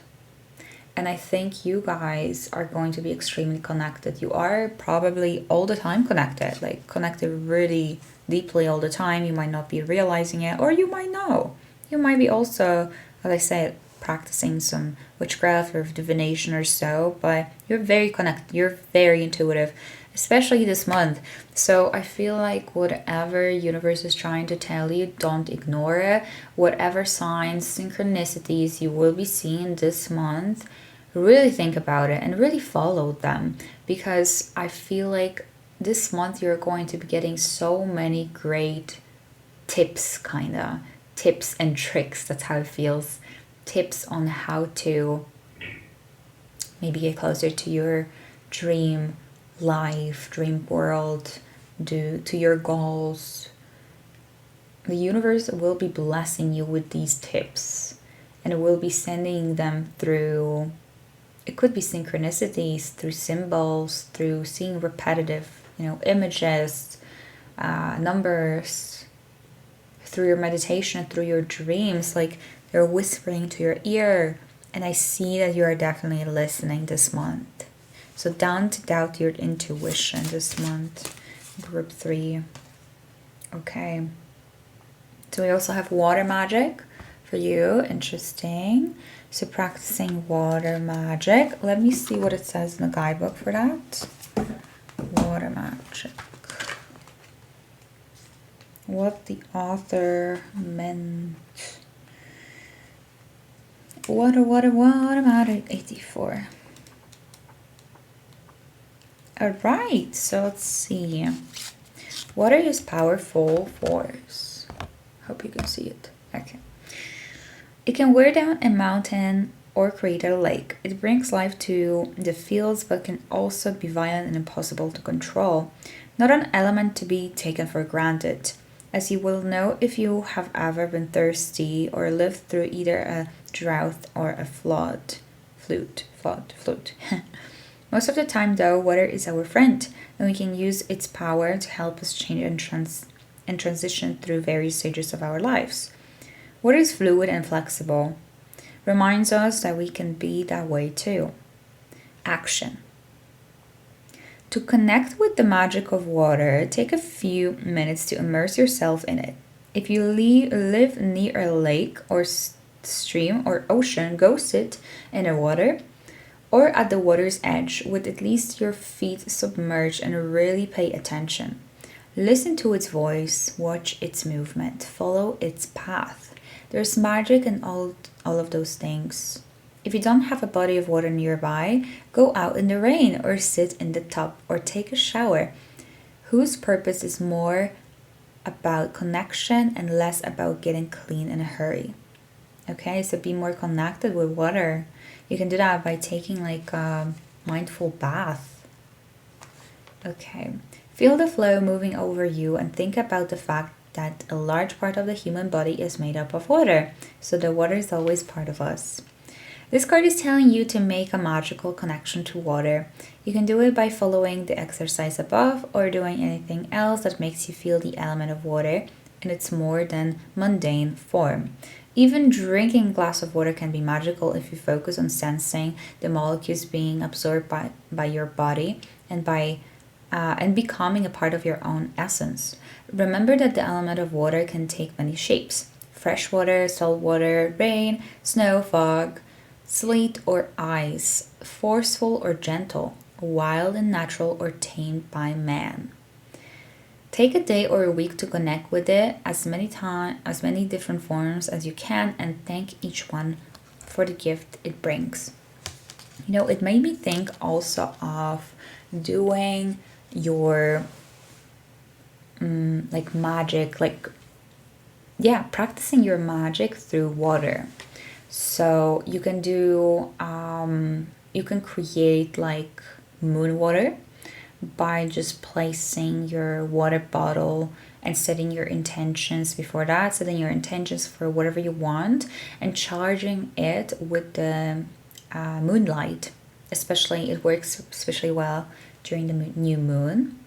And I think you guys are going to be extremely connected. You are probably all the time connected, like connected really deeply all the time. You might not be realizing it, or you might know. You might be also, as I said, practicing some witchcraft or divination or so, but you're very connected, you're very intuitive, especially this month. So I feel like whatever universe is trying to tell you, don't ignore it. Whatever signs, synchronicities you will be seeing this month, really think about it and really follow them, because I feel like this month you're going to be getting so many great tips, kind of tips and tricks. That's how it feels. Tips on how to maybe get closer to your dream life, dream world, to your goals. The universe will be blessing you with these tips, and it will be sending them through, it could be synchronicities, through symbols, through seeing repetitive, images, numbers, through your meditation, through your dreams. Like, they're whispering to your ear, and I see that you are definitely listening this month. So don't doubt your intuition this month, group 3. Okay. So we also have water magic for you. Interesting. So practicing water magic. Let me see what it says in the guidebook for that. Water magic. What the author meant. Water magic 84. Alright, so let's see. Water is powerful force. Hope you can see it. Okay. It can wear down a mountain or create a lake. It brings life to the fields, but can also be violent and impossible to control. Not an element to be taken for granted. As you will know if you have ever been thirsty or lived through either a drought or a flood. Most of the time, though, water is our friend, and we can use its power to help us change and transition through various stages of our lives. Water is fluid and flexible. Reminds us that we can be that way too. Action. To connect with the magic of water, take a few minutes to immerse yourself in it. If you live near a lake or stream or ocean, go sit in the water or at the water's edge with at least your feet submerged and really pay attention. Listen to its voice, watch its movement, follow its path. There's magic in all of those things. If you don't have a body of water nearby, go out in the rain or sit in the tub or take a shower, whose purpose is more about connection and less about getting clean in a hurry. Okay, so be more connected with water. You can do that by taking like a mindful bath. Okay, feel the flow moving over you and think about the fact that a large part of the human body is made up of water. So the water is always part of us. This card is telling you to make a magical connection to water. You can do it by following the exercise above or doing anything else that makes you feel the element of water in its more than mundane form. Even drinking a glass of water can be magical if you focus on sensing the molecules being absorbed by your body and becoming a part of your own essence. Remember that the element of water can take many shapes: fresh water, salt water, rain, snow, fog, sleet or ice, forceful or gentle, wild and natural or tamed by man. Take a day or a week to connect with it as many different forms as you can, and thank each one for the gift it brings. It made me think also of doing your magic, practicing your magic through water. So you can do, you can create like moon water by just placing your water bottle and setting your intentions before that, setting your intentions for whatever you want and charging it with the moonlight. It works especially well during the new moon.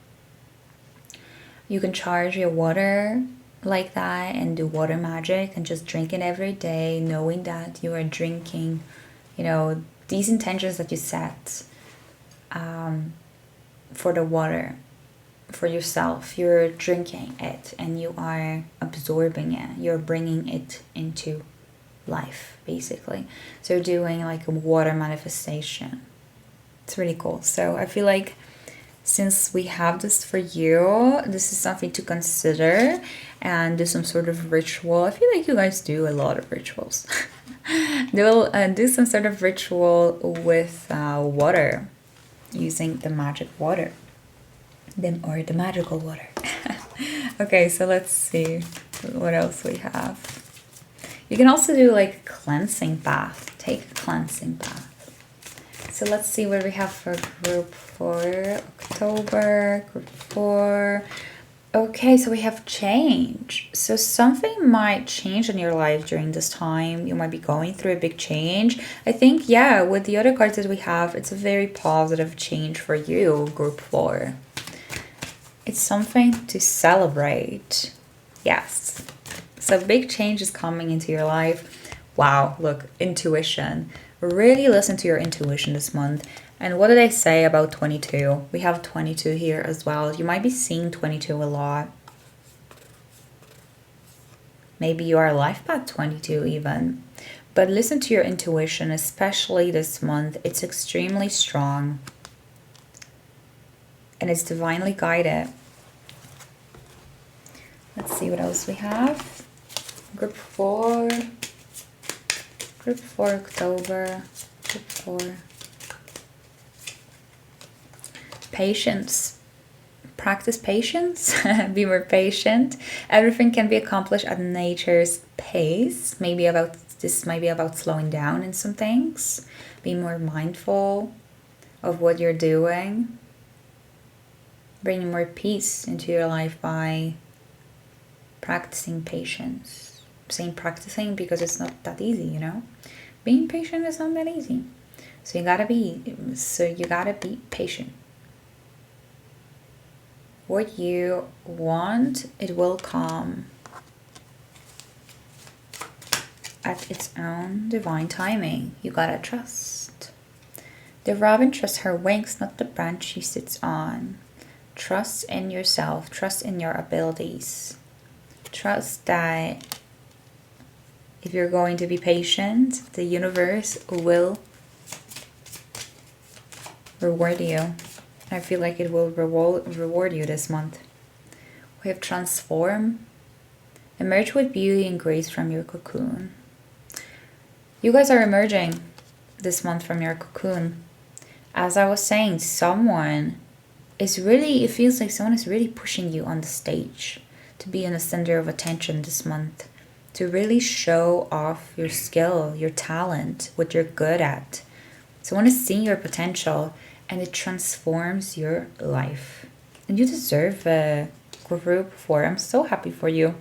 You can charge your water like that and do water magic and just drink it every day, knowing that you are drinking, these intentions that you set for the water. for yourself. You're drinking it and you are absorbing it. You're bringing it into life, basically. So you're doing like a water manifestation. It's really cool. So I feel like since we have this for you, this is something to consider and do some sort of ritual. I feel like you guys do a lot of rituals. Do some sort of ritual with water, using the magic water, or the magical water. Okay, so let's see what else we have. You can also do like a cleansing bath. Take a cleansing bath. So let's see what we have for group for October, group 4. Okay, so we have change. So something might change in your life during this time. You might be going through a big change. I think, yeah, with the other cards that we have, it's a very positive change for you, group 4. It's something to celebrate. Yes. So big change is coming into your life. Wow, look, intuition. Really listen to your intuition this month. And what did I say about 22? We have 22 here as well. You might be seeing 22 a lot. Maybe you are life path 22 even. But listen to your intuition, especially this month. It's extremely strong. And it's divinely guided. Let's see what else we have. Group 4. Group 4 October. Group 4. Patience. Practice patience. Be more patient. Everything can be accomplished at nature's pace. This might be about slowing down in some things. Be more mindful of what you're doing. Bringing more peace into your life by practicing patience. I'm saying practicing because it's not that easy, you know. Being patient is not that easy. So you gotta be patient. What you want, it will come at its own divine timing. You gotta trust. The robin trusts her wings, not the branch she sits on. Trust in yourself. Trust in your abilities. Trust that if you're going to be patient, the universe will reward you. I feel like it will reward you this month. We have transform. Emerge with beauty and grace from your cocoon. You guys are emerging this month from your cocoon. As I was saying, it feels like someone is really pushing you on the stage to be in the center of attention this month. To really show off your skill, your talent, what you're good at. Someone is seeing your potential and it transforms your life. And you deserve a group 4. I'm so happy for you.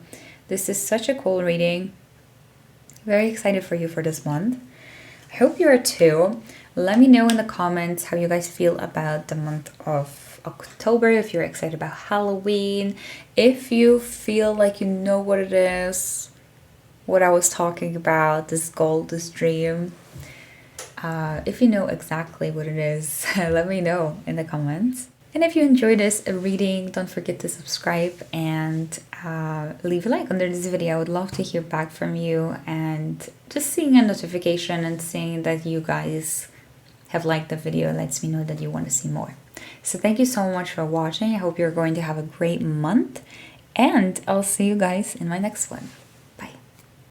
This is such a cool reading. Very excited for you for this month. I hope you are too. Let me know in the comments how you guys feel about the month of October, if you're excited about Halloween, if you feel like you know what it is, what I was talking about, this goal, this dream. If you know exactly what it is, let me know in the comments. And if you enjoyed this reading, don't forget to subscribe and leave a like under this video. I would love to hear back from you, and just seeing a notification and seeing that you guys have liked the video lets me know that you want to see more. So thank you so much for watching. I hope you're going to have a great month, and I'll see you guys in my next one.